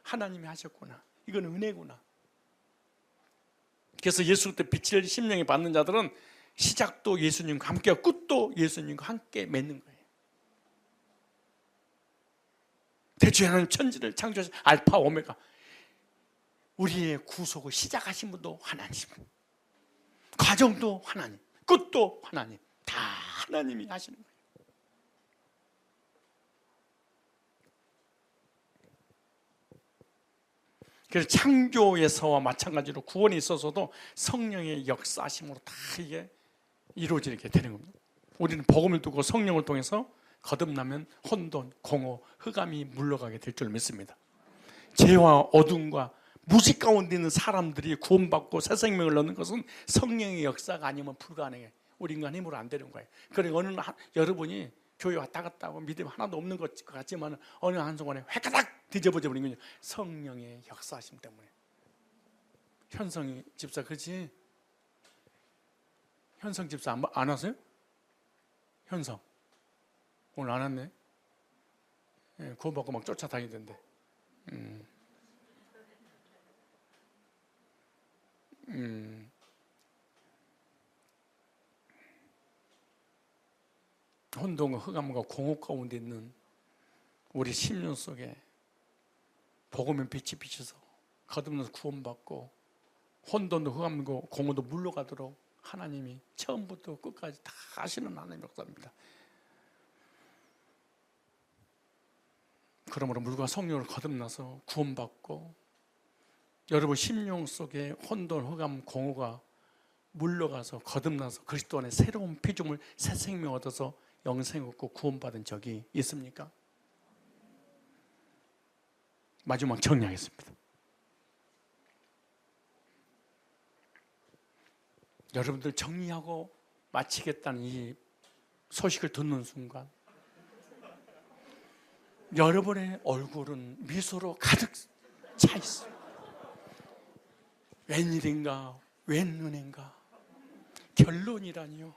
하나님이 하셨구나. 이건 은혜구나. 그래서 예수 그때 빛을 심령에 받는 자들은 시작도 예수님과 함께, 끝도 예수님과 함께 맺는 거예요. 대초에 하나님 천지를 창조하신 알파 오메가, 우리의 구속을 시작하신 분도 하나님, 과정도 하나님, 끝도 하나님, 다 하나님이 하시는 거예요. 그래서 창조에서와 마찬가지로 구원에 있어서도 성령의 역사하심으로 다 이게 이루어지게 되는 겁니다. 우리는 복음을 두고 성령을 통해서 거듭나면 혼돈, 공허, 흑암이 물러가게 될 줄 믿습니다. 죄와 어둠과 무지 가운데 있는 사람들이 구원받고 새 생명을 얻는 것은 성령의 역사가 아니면 불가능해. 우리 인간 힘으로 안 되는 거예요. 그러니까 어느 여러분이 교회 왔다 갔다 하고 믿음 하나도 없는 것 같지만 어느 한순간에 획가닥 뒤집어져 버린 거예요. 성령의 역사하심 때문에. 현성이 집사, 그렇지? 현성 집사 안 왔어요? 현성 오늘 안 왔네. 예, 구원받고 막 쫓아다니던데. 혼돈과 흑암과 공허 가운데 있는 우리 심령 속에 복음의 빛이 비쳐서 거듭나서 구원받고 혼돈도 흑암도 공허도 물러가도록 하나님이 처음부터 끝까지 다 하시는 하나님의 역사입니다. 그러므로 물과 성령으로 거듭나서 구원받고 여러분 심령 속에 혼돈, 흑암, 공허가 물러가서 거듭나서 그리스도 안에 새로운 피조물, 새 생명 얻어서 영생 얻고 구원받은 적이 있습니까? 마지막 정리하겠습니다. 여러분들 정리하고 마치겠다는 이 소식을 듣는 순간 여러분의 얼굴은 미소로 가득 차 있어요. 웬일인가? 웬눈인가? 결론이라니요.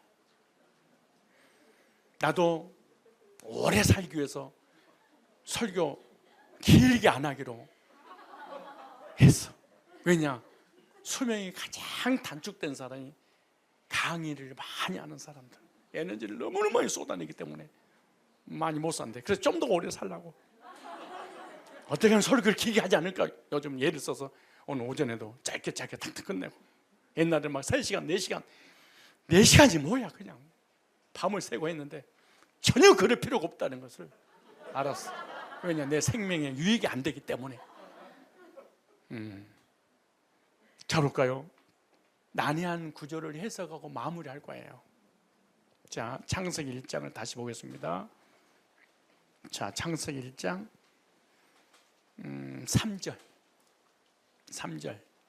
나도 오래 살기 위해서 설교 길게 안 하기로 했어. 왜냐? 수명이 가장 단축된 사람이 강의를 많이 하는 사람들, 에너지를 너무너무 많이 쏟아내기 때문에 많이 못 산대. 그래서 좀 더 오래 살라고. 어떻게 하면 설교를 길게 하지 않을까? 요즘 예를 써서 오늘 오전에도 짧게 탁탁 끝내고, 옛날에 막 3시간, 4시간 4시간이 뭐야, 그냥 밤을 새고 했는데 전혀 그럴 필요가 없다는 것을 알았어. 왜냐? 내 생명에 유익이 안 되기 때문에. 자, 볼까요? 난해한 구절을 해석하고 마무리할 거예요. 자, 창세기 1장을 다시 보겠습니다. 자, 창세기 1장 3절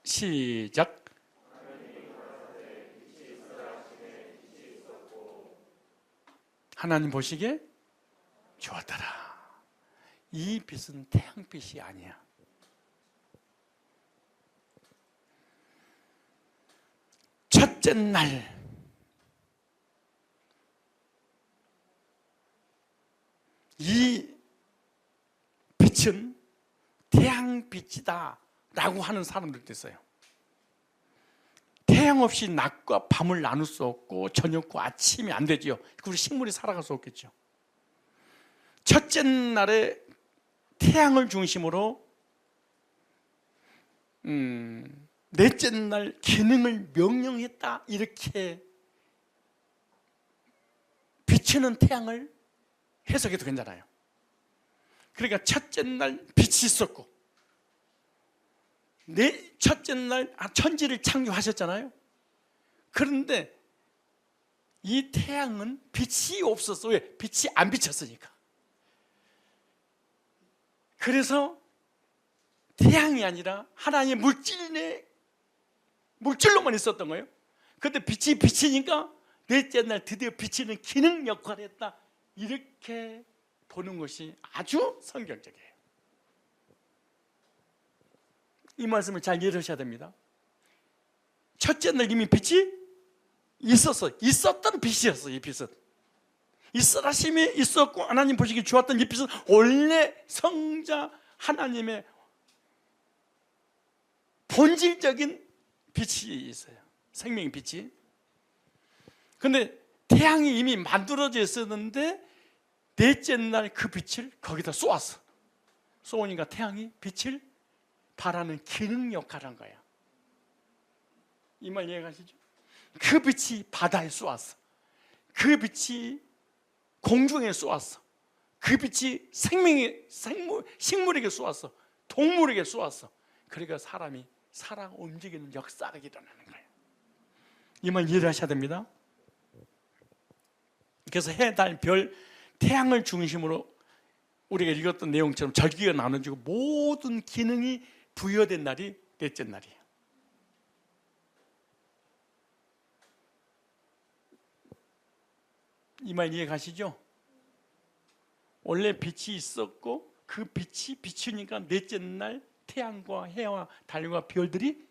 시작. 하나님 보시기에 좋았더라. 이 빛은 태양빛이 아니야. 첫째 날 이 빛은 태양빛이다 라고 하는 사람들도 있어요. 태양 없이 낮과 밤을 나눌 수 없고 저녁과 아침이 안 되지요. 우리 식물이 살아갈 수 없겠죠. 첫째 날에 태양을 중심으로 넷째 날 기능을 명령했다, 이렇게 비치는 태양을 해석해도 괜찮아요. 그러니까 첫째 날 빛이 있었고, 첫째 날 천지를 창조하셨잖아요. 그런데 이 태양은 빛이 없었어. 왜? 빛이 안 비쳤으니까. 그래서 태양이 아니라 하나님의 물질로만 있었던 거예요. 그런데 빛이 비치니까 넷째 날 드디어 비치는 기능 역할을 했다, 이렇게 보는 것이 아주 성경적이에요. 이 말씀을 잘 이해하셔야 됩니다. 첫째 날 이미 빛이 있었던 빛이었어. 이 빛은 있으라심이 있었고 하나님 보시기 좋았던 이 빛은 원래 성자 하나님의 본질적인 빛이 있어요. 생명의 빛이. 그런데 태양이 이미 만들어져 있었는데 넷째 날 그 빛을 거기다 쏘았어. 쏘니까 태양이 빛을 발하는 기능 역할을 한 거야. 이 말 이해가시죠? 그 빛이 바다에 쏘았어. 그 빛이 공중에 쏘았어. 그 빛이 식물에게 쏘았어. 동물에게 쏘았어. 그러니까 사람이 살아 움직이는 역사가 일어나는 거예요. 이 말 이해를 하셔야 됩니다. 그래서 해, 달, 별, 태양을 중심으로 우리가 읽었던 내용처럼 절기가 나눠지고 모든 기능이 부여된 날이 넷째 날이에요. 이 말 이해 가시죠? 원래 빛이 있었고 그 빛이 비추니까 넷째 날 태양과 해와 달과 별들이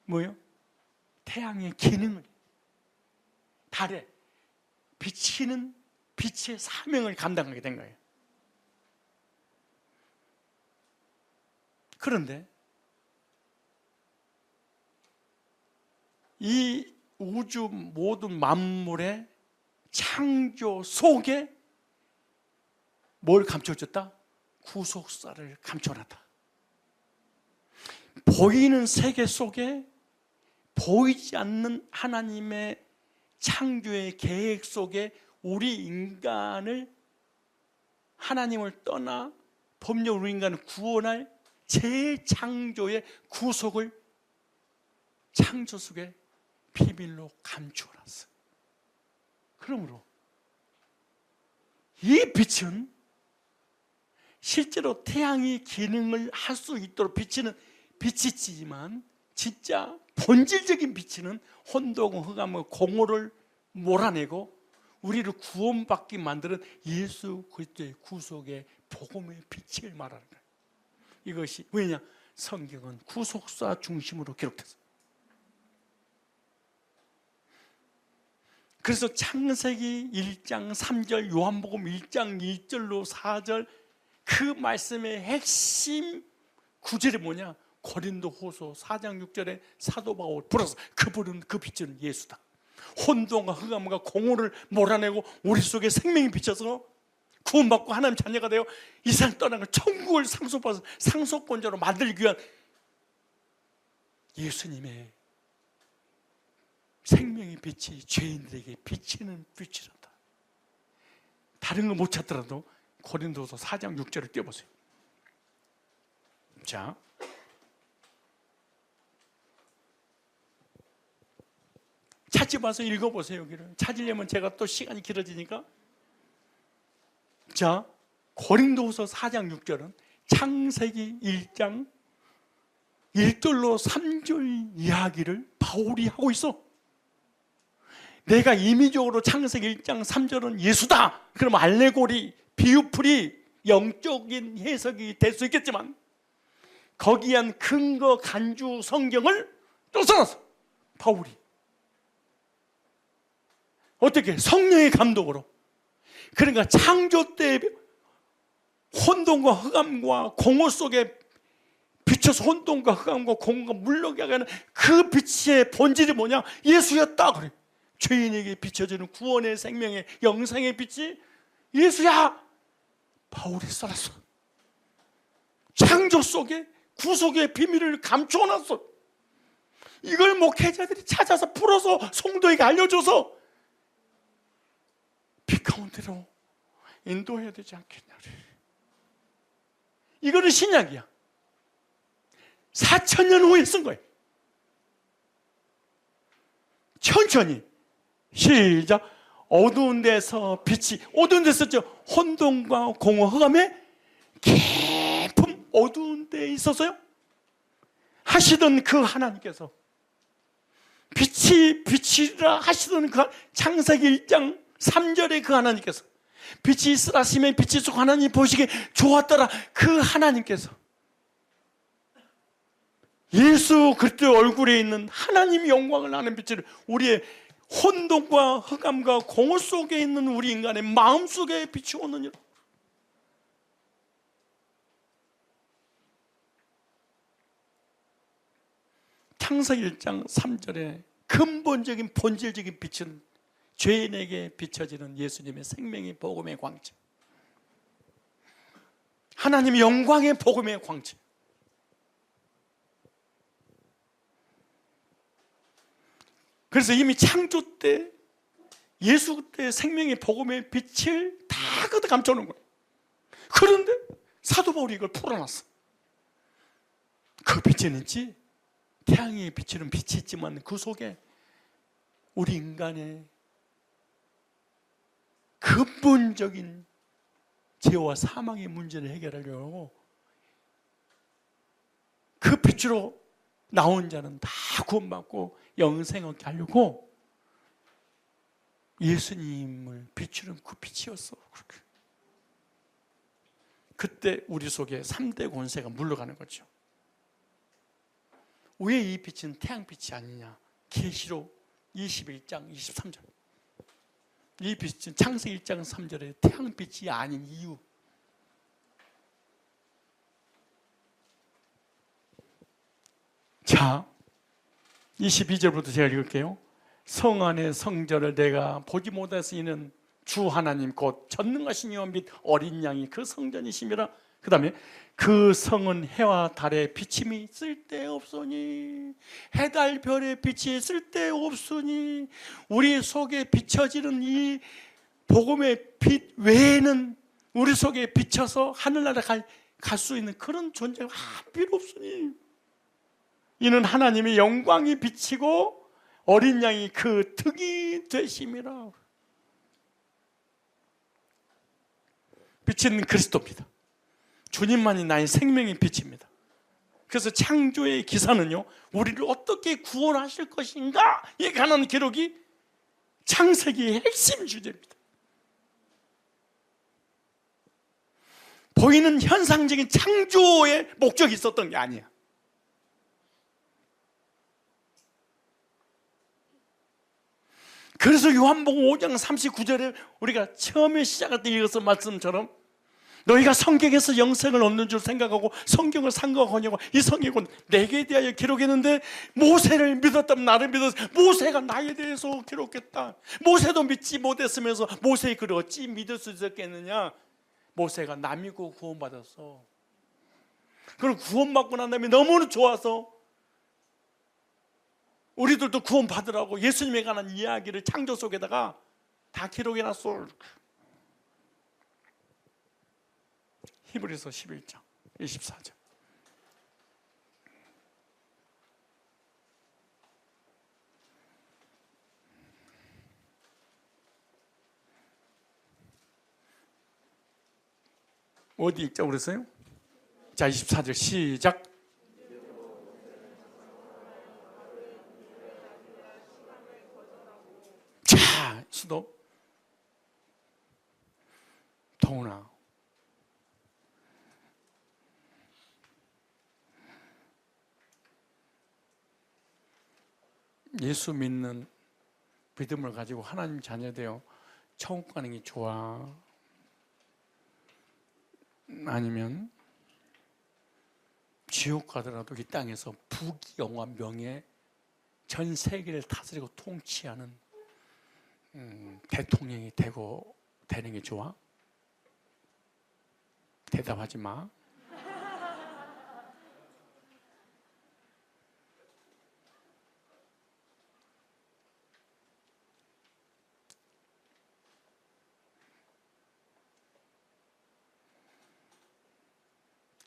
뭐예요? 태양의 기능을, 달에 비치는 빛의 사명을 감당하게 된 거예요. 그런데 이 우주 모든 만물의 창조 속에 뭘 감춰줬다? 구속사를 감춰놨다. 보이는 세계 속에 보이지 않는 하나님의 창조의 계획 속에 우리 인간을, 하나님을 떠나 법률 인간을 구원할 재창조의 구속을 창조 속에 비밀로 감추어놨어요. 그러므로 이 빛은 실제로 태양이 기능을 할 수 있도록 비치는 빛이지만, 진짜 본질적인 빛은 혼돈과 흑암과 공허를 몰아내고 우리를 구원받게 만드는 예수 그리스도의 구속의 복음의 빛을 말하는 거예요. 이것이 왜냐? 성경은 구속사 중심으로 기록됐어요. 그래서 창세기 1장 3절, 요한복음 1장 1절로 4절 그 말씀의 핵심 구절이 뭐냐? 고린도후서 4장 6절에 사도 바울 불어서 그분은, 그 빛은 예수다. 혼돈과 흑암과 공허를 몰아내고 우리 속에 생명이 비쳐서 구원받고 하나님 자녀가 되어 이 세상 떠나고 천국을 상속받아서 상속권자로 만들기 위한 예수님의 생명의 빛이 죄인들에게 비치는 빛이란다. 다른 거 못 찾더라도 고린도서 4장 6절을 띄워보세요. 자, 찾지 마서 읽어보세요. 여기를 찾으려면 제가 또 시간이 길어지니까. 자, 고린도후서 4장 6절은 창세기 1장 1절로 3절 이야기를 바울이 하고 있어. 내가 임의적으로 창세기 1장 3절은 예수다, 그러면 알레고리, 비유풀이 영적인 해석이 될 수 있겠지만, 거기에 한 근거 간주 성경을 또 써놨어. 바울이 어떻게? 성령의 감독으로. 그러니까 창조 때 혼돈과 흑암과 공허 속에 비춰서 혼돈과 흑암과 공허가 물러가게 하는 그 빛의 본질이 뭐냐? 예수였다 그래. 죄인에게 비춰지는 구원의 생명의 영생의 빛이 예수야. 바울이 써놨어. 창조 속에 구속의 비밀을 감춰놨어. 이걸 목회자들이 찾아서 풀어서 성도에게 알려줘서 빛 가운데로 인도해야 되지 않겠냐. 이거는 신약이야. 4,000년 후에 쓴 거예요. 천천히 시작. 어두운 데서 빛이, 어두운 데 썼죠. 혼돈과 공허 흑암에 깊은 어두운 데에 있어서요 하시던 그 하나님께서, 빛이 빛이라 하시던 그 창세기 1장 3절에 그 하나님께서, 빛이 있으라 하시면 빛이 있고 하나님 보시기에 좋았더라, 그 하나님께서 예수 그리스도의 얼굴에 있는 하나님의 영광을 나는 빛을 우리의 혼돈과 흑암과 공허 속에 있는 우리 인간의 마음속에 비추었느니라. 창세기 1장 3절에 근본적인 본질적인 빛은 죄인에게 비춰지는 예수님의 생명의 복음의 광채, 하나님의 영광의 복음의 광채. 그래서 이미 창조 때 예수 때 생명의 복음의 빛을 다 그때 감춰놓은 거예요. 그런데 사도 바울이 이걸 풀어놨어. 그 빛이는지 태양이 비치는 빛이 있지만 그 속에 우리 인간의 근본적인 죄와 사망의 문제를 해결하려고 그 빛으로 나온 자는 다 구원받고 영생을 얻게 하려고 예수님을 비추는 그 빛이었어. 그렇게. 그때 우리 속에 3대 권세가 물러가는 거죠. 왜 이 빛은 태양빛이 아니냐? 계시록 21장 23절 이 빛은 창세기 1장 3절에 태양빛이 아닌 이유. 자, 22절부터 제가 읽을게요. 성 안의 성전을 내가 보지 못해서 이는 주 하나님 곧 전능하신 이와 및 어린 양이 그 성전이심이라. 그 다음에 그 성은 해와 달의 비침이 쓸데없으니, 해달 별의 빛이 쓸데없으니, 우리 속에 비춰지는 이 복음의 빛 외에는 우리 속에 비쳐서 하늘나라 갈 수 있는 그런 존재가 필요 없으니, 이는 하나님의 영광이 비치고 어린 양이 그 등이 되심이라. 빛은 그리스도입니다. 주님만이 나의 생명의 빛입니다. 그래서 창조의 기사는요, 우리를 어떻게 구원하실 것인가에 관한 기록이 창세기의 핵심 주제입니다. 보이는 현상적인 창조의 목적이 있었던 게 아니야. 그래서 요한복음 5장 39절에 우리가 처음에 시작할 때 읽었던 말씀처럼, 너희가 성경에서 영생을 얻는 줄 생각하고 성경을 상고하냐고, 이 성경은 내게 대하여 기록했는데 모세를 믿었다면 나를 믿었어. 모세가 나에 대해서 기록했다. 모세도 믿지 못했으면서 모세의 글을 어찌 믿을 수 있었겠느냐. 모세가 남이고 구원받았어. 그리고 구원받고 난 다음에 너무나 좋아서 우리들도 구원받으라고 예수님에 관한 이야기를 창조 속에다가 다 기록해놨어. 히브리서 11장 24절. 어디 읽자고 그랬어요? 자, 24절 시작. 자, 수도 더구나 예수 믿는 믿음을 가지고 하나님 자녀되어 천국 가는 게 좋아? 아니면 지옥 가더라도 이 땅에서 부귀영화 명예 전 세계를 다스리고 통치하는 대통령이 되는 게 좋아? 대답하지 마.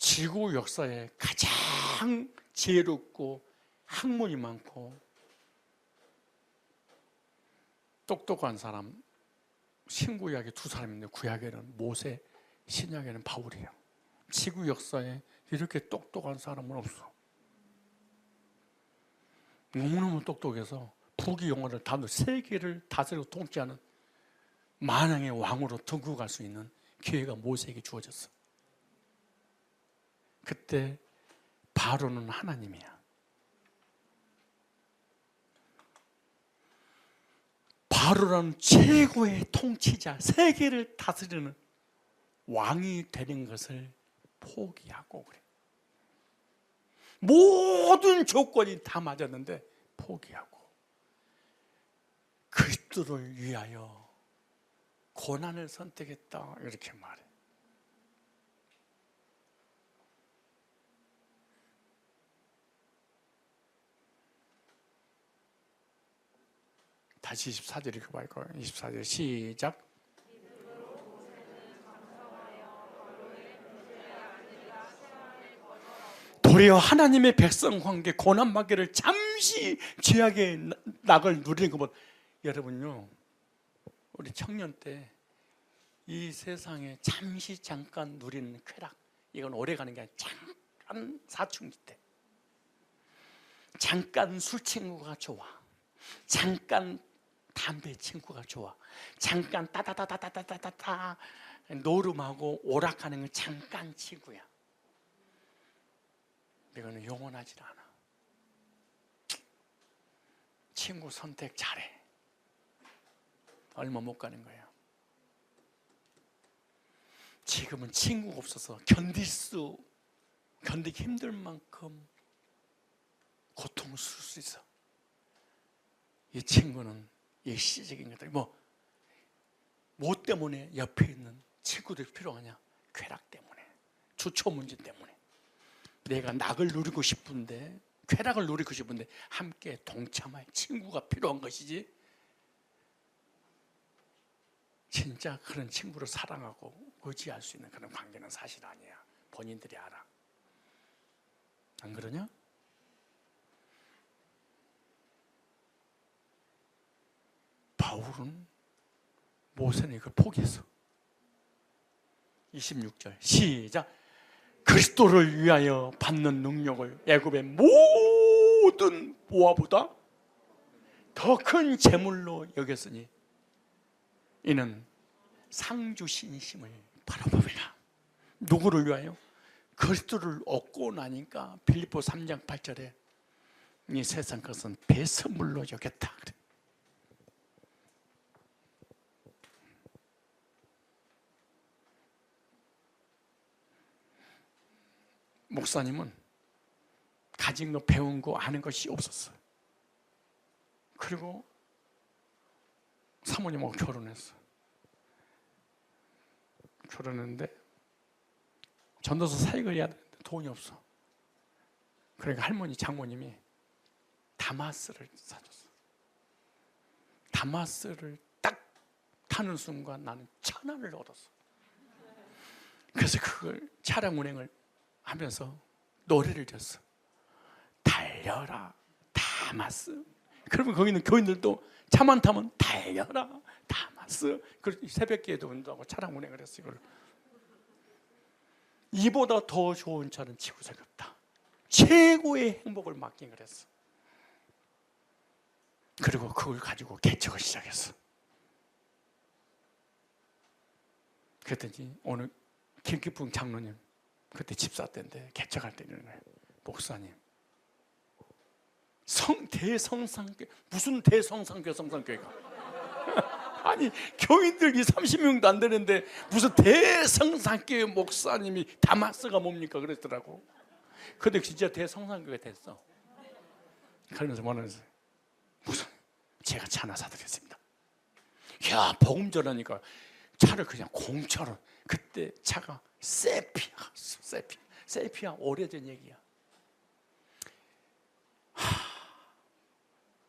지구 역사에 가장 지혜롭고 학문이 많고 똑똑한 사람, 신구약에 두 사람인데 구약에는 모세, 신약에는 바울이에요. 지구 역사에 이렇게 똑똑한 사람은 없어. 너무너무 똑똑해서 부귀영화를 세계를 다스리고 통치하는 만왕의 왕으로 등극할 수 있는 기회가 모세에게 주어졌어. 그때 바로는 하나님이야. 바로라는 최고의 통치자, 세계를 다스리는 왕이 되는 것을 포기하고 그래. 모든 조건이 다 맞았는데 포기하고 그리스도를 위하여 고난을 선택했다, 이렇게 말해. 다시 24절 읽어봐요. 24절 시작. 도리어 하나님의 백성 관계 고난받기를 잠시 죄악의 낙을 누리는 것보다, 여러분요, 우리 청년 때 이 세상에 잠깐 누리는 쾌락, 이건 오래 가는 게 아니라 잠깐 사춘기 때 잠깐 술 친구가 좋아, 잠깐 담배 친구가 좋아, 잠깐 따다다다다다다다 노름하고 오락하는 건 잠깐 친구야. 이거는 영원하지 않아. 친구 선택 잘해. 얼마 못 가는 거예요. 지금은 친구가 없어서 견디기 힘들 만큼 고통을 쓸 수 있어. 이 친구는 일시적인 것들. 뭐 때문에 옆에 있는 친구들이 필요하냐? 쾌락 때문에, 주초 문제 때문에. 내가 낙을 누리고 싶은데, 쾌락을 누리고 싶은데 함께 동참할 친구가 필요한 것이지, 진짜 그런 친구를 사랑하고 의지할 수 있는 그런 관계는 사실 아니야. 본인들이 알아. 안 그러냐? 바울은 모세는 이걸 포기했어. 26절 시작. 그리스도를 위하여 받는 능력을 애굽의 모든 보화보다 더 큰 재물로 여겼으니 이는 상 주신 심을 바라봅니다. 누구를 위하여? 그리스도를 얻고 나니까 빌립보 3장 8절에 이 세상 것은 배선물로 여겼다. 목사님은 가진 거, 배운 거, 아는 것이 없었어요. 그리고 사모님하고 결혼했어. 결혼했는데 전도서 사역을 해야 되는데 돈이 없어. 그러니까 할머니, 장모님이 다마스를 사줬어. 다마스를 딱 타는 순간 나는 1,000원을 얻었어. 그래서 그걸 차량 운행을 하면서 노래를 졌어. 달려라 다마스. 그러면 거기는 교인들도 차만 타면 달려라 다마스. 그래서 새벽기에도 운동하고 차량 운행을 했어. 이걸. 이보다 더 좋은 차는 지구상에 없다. 최고의 행복을 맡긴 그랬어. 그리고 그걸 가지고 개척을 시작했어. 그랬더니 오늘 김기풍 장로님, 그때 집사 때인데 개척할 때 이러는 거예요. 목사님, 대성상교, 무슨 대성상교 성상교회가 아니 교인들이 30명도 안 되는데 무슨 대성상교회 목사님이 다마스가 뭡니까 그랬더라고. 근데 진짜 대성상교회 됐어. 그러면서 뭐라는 거예요? 무슨 제가 차 하나 사드렸습니다. 야, 복음 전하니까 차를 그냥 공짜로. 그때 차가 세피아 오래전 얘기야.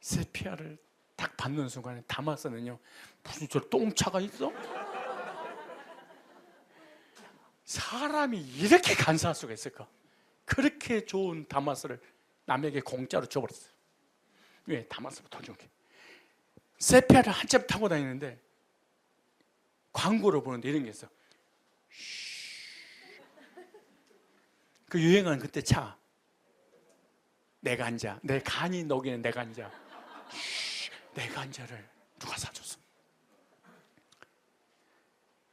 세피아를 딱 받는 순간에 다마스는요, 무슨 저 똥차가 있어? 사람이 이렇게 간사할 수가 있을까? 그렇게 좋은 다마스를 남에게 공짜로 줘버렸어요. 왜? 다마스부터 좋은 게. 세피아를 한참 타고 다니는데 광고를 보는데 이런 게 있어. 그 유행하는 그때 차. 내가 앉아. 내 간이 녹이는 내가 앉아. 내가 앉아를 누가 사줬어?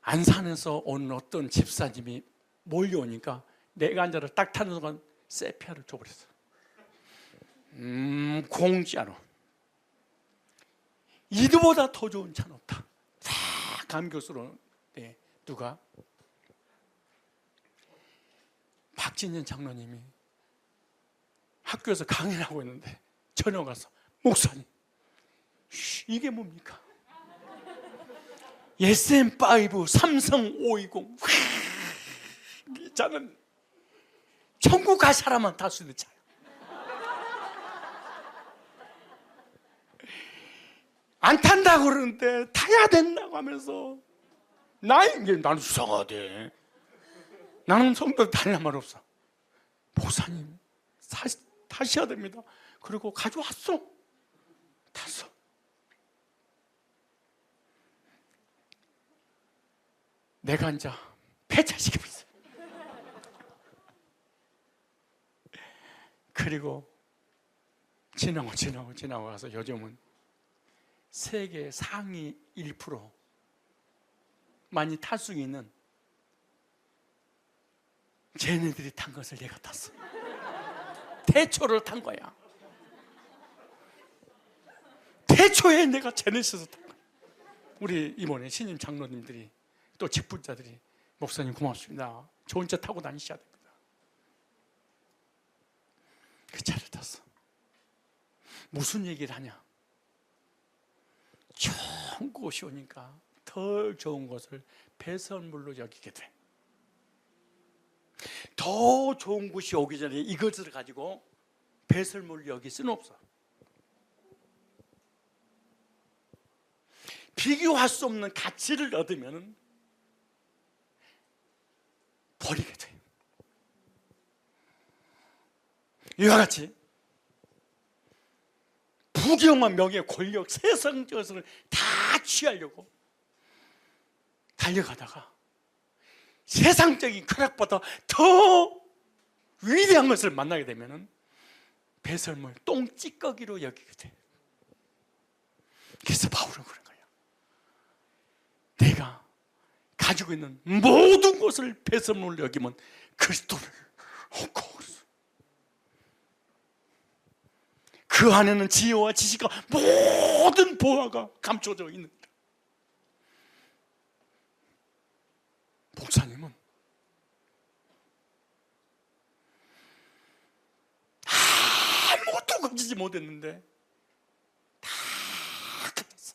안산에서 온 어떤 집사님이 몰려오니까 내가 앉아를 딱 타는 순간 세피아를 줘버렸어. 공짜로. 이거보다 더 좋은 차는 없다. 다 감격스러운데 누가? 박진년 장로님이 학교에서 강의를 하고 있는데 저녁 가서 목사님, 이게 뭡니까? SM5 삼성 520. 이 차는 천국 갈 사람만 탈 수 있는 차야. 안 탄다고 그러는데 타야 된다고 하면서 나는 수상하대. 나는 성도 달란 말 없어. 목사님 타셔야 됩니다. 그리고 가져왔어. 탔어. 내가 앉아 폐차시켜버렸어. 그리고 지나고 가서 요즘은 세계 상위 1% 많이 탈 수 있는 쟤네들이 탄 것을 내가 탔어. 태초를 탄 거야. 태초에 내가 제네시스 탄 거야. 우리 이번에 신임 장로님들이 또 직분자들이 목사님 고맙습니다. 좋은 차 타고 다니셔야 됩니다. 그 차를 탔어. 무슨 얘기를 하냐? 좋은 곳이 오니까 덜 좋은 것을 배설물로 여기게 돼. 더 좋은 곳이 오기 전에 이것을 가지고 배설물로 여길 수는 없어. 비교할 수 없는 가치를 얻으면 버리게 돼. 이와 같이 부귀영화, 명예, 권력, 세상 것을 다 취하려고 달려가다가 세상적인 쾌락보다 더 위대한 것을 만나게 되면 배설물, 똥찌꺼기로 여기게 돼. 그래서 바울은 그런 거예요. 내가 가지고 있는 모든 것을 배설물로 여기면 그리스도를 얻고, 그 안에는 지혜와 지식과 모든 보화가 감춰져 있는. 목사님은 아무것도 가지지 못했는데 다 가졌어.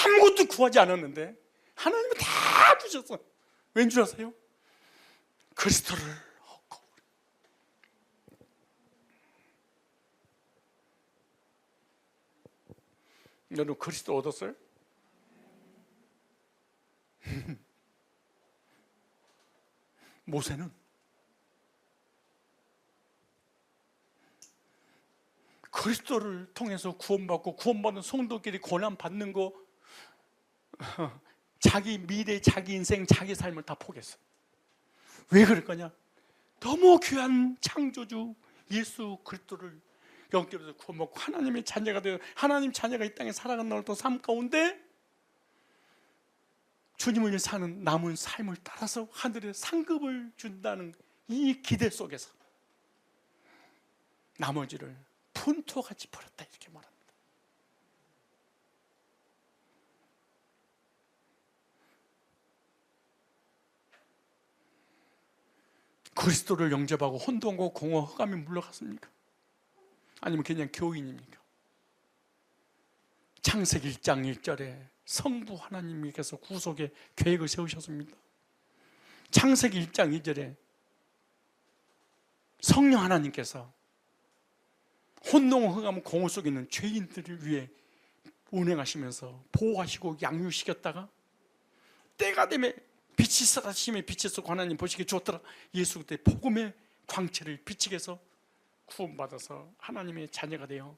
아무것도 구하지 않았는데 하나님은 다 주셨어. 왠 줄 아세요? 그리스도를 얻고. 여러분 그리스도 얻었어요? 모세는 그리스도를 통해서 구원받고 구원받은 성도끼리 고난받는 거, 자기 미래, 자기 인생, 자기 삶을 다 포기했어. 왜 그럴 거냐? 너무 귀한 창조주 예수 그리스도를 영접해서 구원받고 하나님의 자녀가 되어 하나님 자녀가 이 땅에 살아가는 또 삶 가운데 주님을 위해 사는 남은 삶을 따라서 하늘의 상급을 준다는 이 기대 속에서 나머지를 분토같이 버렸다, 이렇게 말합니다. 그리스도를 영접하고 혼돈과 공허, 흑암이 물러갔습니까? 아니면 그냥 교인입니까? 창세기 1장 1절에 성부 하나님께서 구속의 계획을 세우셨습니다. 창세기 1장 2절에 성령 하나님께서 혼동, 흑암, 공허 속에 있는 죄인들을 위해 운행하시면서 보호하시고 양육시켰다가 때가 되면 빛이 사라지심에 빛이 쏘고 하나님 보시기에 좋더라. 예수 그때 복음의 광채를 비치게 해서 구원받아서 하나님의 자녀가 되어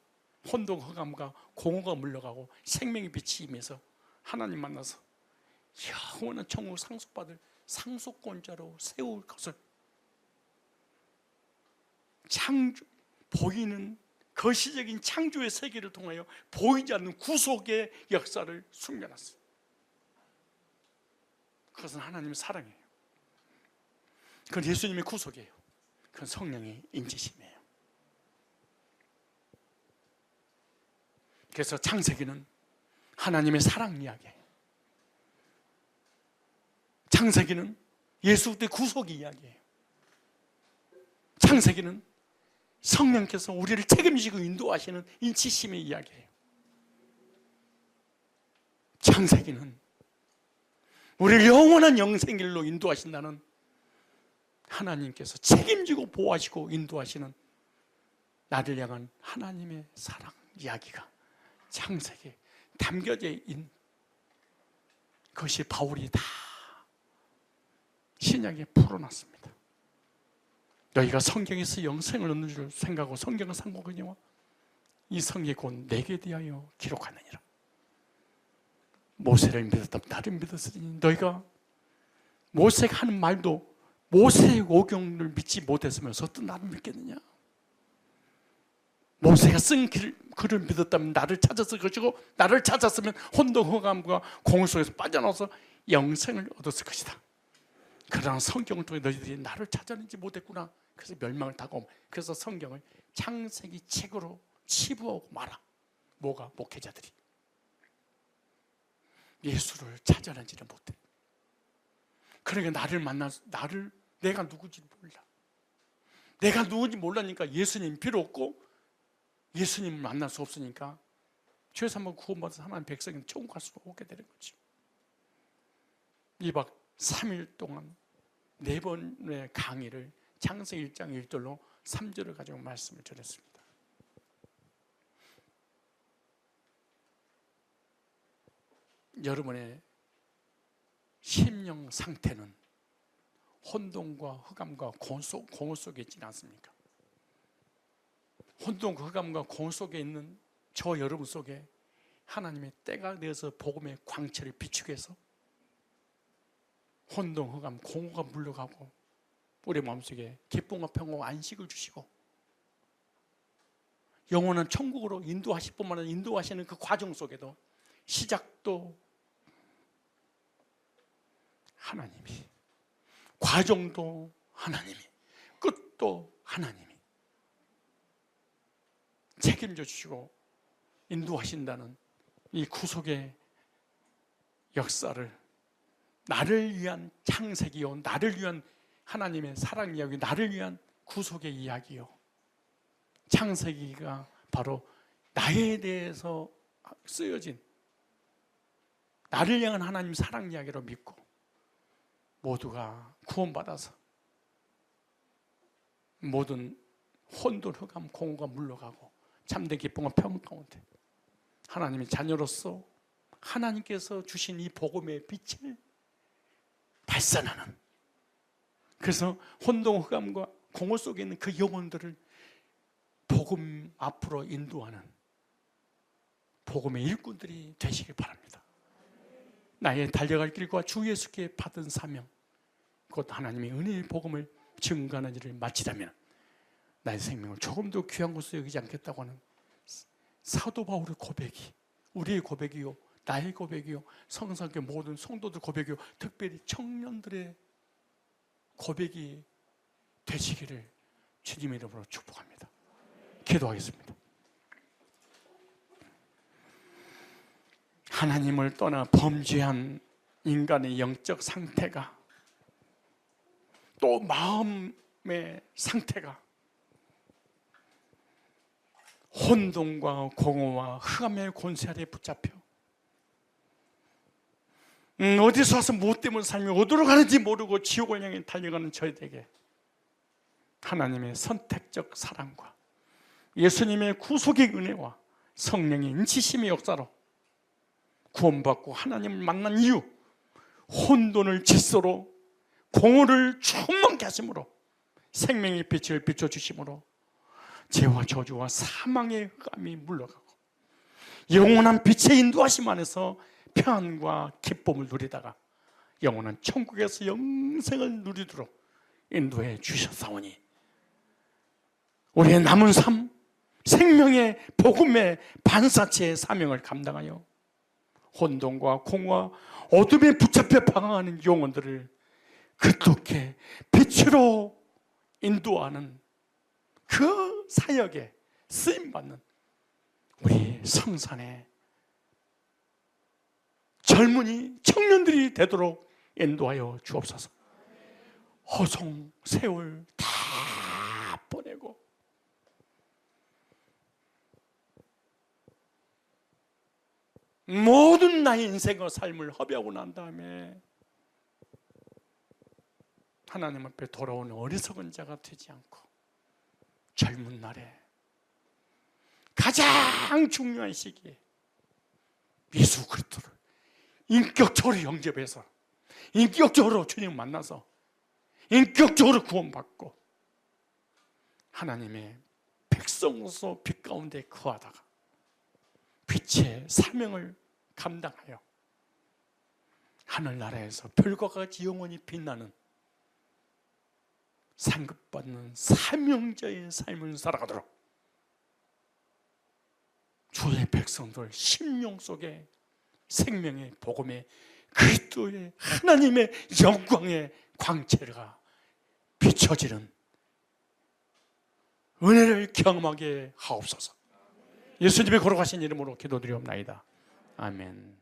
혼동, 흑암과 공허가 물러가고 생명의 빛이 임해서 하나님 만나서 영원한 천국 상속받을 상속권자로 세울 것을 창조, 보이는 거시적인 창조의 세계를 통하여 보이지 않는 구속의 역사를 숨겨놨어요. 그것은 하나님의 사랑이에요. 그건 예수님의 구속이에요. 그건 성령의 인지심이에요. 그래서 창세기는 하나님의 사랑 이야기예요. 창세기는 예수 그리스도의 구속 이야기예요. 창세기는 성령께서 우리를 책임지고 인도하시는 인치심의 이야기예요. 창세기는 우리를 영원한 영생길로 인도하신다는 하나님께서 책임지고 보호하시고 인도하시는 나를 향한 하나님의 사랑 이야기가 창세기에 담겨져 있는 것이 바울이 다 신약에 풀어놨습니다. 너희가 성경에서 영생을 얻는 줄 생각하고 성경을 상고하거니와 이 성경이 곧 내게 대하여 기록하느니라. 모세를 믿었다면 나를 믿었으니 너희가 모세가 하는 말도 모세의 오경을 믿지 못했으면서 어떤 나를 믿겠느냐. 모세가 쓴 글을 믿었다면 나를 찾았을 것이고 나를 찾았으면 혼동, 흑암과 공허 속에서 빠져나와서 영생을 얻었을 것이다. 그러나 성경을 통해 너희들이 나를 찾아내지 못했구나. 그래서 멸망을 타고, 그래서 성경을 창세기 책으로 치부하고 말아. 뭐가? 목회자들이. 예수를 찾아내지를 못해. 그러니까 나를 만나서 내가 누구지 몰라. 내가 누군지 몰라니까 예수님 필요 없고 예수님을 만날 수 없으니까 죄에서 한번 구원받아서 하나님 백성이 천국 갈 수가 없게 되는 거죠. 2박 3일 동안 4번의 강의를 창세기 1장 1절로 3절을 가지고 말씀을 드렸습니다. 여러분의 심령 상태는 혼돈과 흑암과 공허 속에 있지 않습니까? 혼돈과 흑암과 공허 속에 있는 저 여러분 속에 하나님의 때가 되어서 복음의 광채를 비추게 해서 혼돈, 흑암, 공허가 물러가고 우리 마음속에 기쁨과 평화와 안식을 주시고 영원한 천국으로 인도하실 뿐만 아니라 인도하시는 그 과정 속에도 시작도 하나님이, 과정도 하나님이, 끝도 하나님이 책임져 주시고 인도하신다는 이 구속의 역사를, 나를 위한 창세기요, 나를 위한 하나님의 사랑 이야기, 나를 위한 구속의 이야기요, 창세기가 바로 나에 대해서 쓰여진 나를 향한 하나님 사랑 이야기로 믿고 모두가 구원받아서 모든 혼돈, 흑암, 공허가 물러가고 참된 기쁨과 평안 가운데 하나님의 자녀로서 하나님께서 주신 이 복음의 빛을 발산하는, 그래서 혼돈, 흑암과 공허 속에 있는 그 영혼들을 복음 앞으로 인도하는 복음의 일꾼들이 되시길 바랍니다. 나의 달려갈 길과 주 예수께 받은 사명, 곧 하나님의 은혜의 복음을 증거하는 일을 마치다면 나의 생명을 조금도 귀한 것으로 여기지 않겠다고 하는 사도 바울의 고백이 우리의 고백이요, 나의 고백이요, 성상교 모든 성도들 고백이요, 특별히 청년들의 고백이 되시기를 주님의 이름으로 축복합니다. 기도하겠습니다. 하나님을 떠나 범죄한 인간의 영적 상태가, 또 마음의 상태가 혼돈과 공허와 흑암의 권세 아래 붙잡혀 어디서 와서 무엇 때문에 삶이 어디로 가는지 모르고 지옥을 향해 달려가는 저희에게 하나님의 선택적 사랑과 예수님의 구속의 은혜와 성령의 인치심의 역사로 구원받고 하나님을 만난 이유, 혼돈을 질서로 공허를 충만케 하심으로 생명의 빛을 비춰주심으로 죄와 저주와 사망의 흑암이 물러가고 영원한 빛의 인도하심 안에서 평안과 기쁨을 누리다가 영원한 천국에서 영생을 누리도록 인도해 주셨사오니 우리의 남은 삶, 생명의 복음의 반사체의 사명을 감당하여 혼돈과 공허와 어둠에 붙잡혀 방황하는 영혼들을 그토록 빛으로 인도하는 그 사역에 쓰임받는 우리 성산의 젊은이 청년들이 되도록 인도하여 주옵소서. 허송 세월 다 보내고 모든 나의 인생과 삶을 허비하고 난 다음에 하나님 앞에 돌아오는 어리석은 자가 되지 않고 젊은 날에 가장 중요한 시기에 예수 그리스도를 인격적으로 영접해서 인격적으로 주님 만나서 인격적으로 구원받고 하나님의 백성으로서 빛 가운데 거하다가 빛의 사명을 감당하여 하늘나라에서 별과 같이 영원히 빛나는 상급받는 사명자의 삶을 살아가도록 주의 백성들 심령 속에 생명의 복음의 그리스도의 하나님의 영광의 광채가 비춰지는 은혜를 경험하게 하옵소서. 예수님의 거룩하신 이름으로 기도드리옵나이다. 아멘.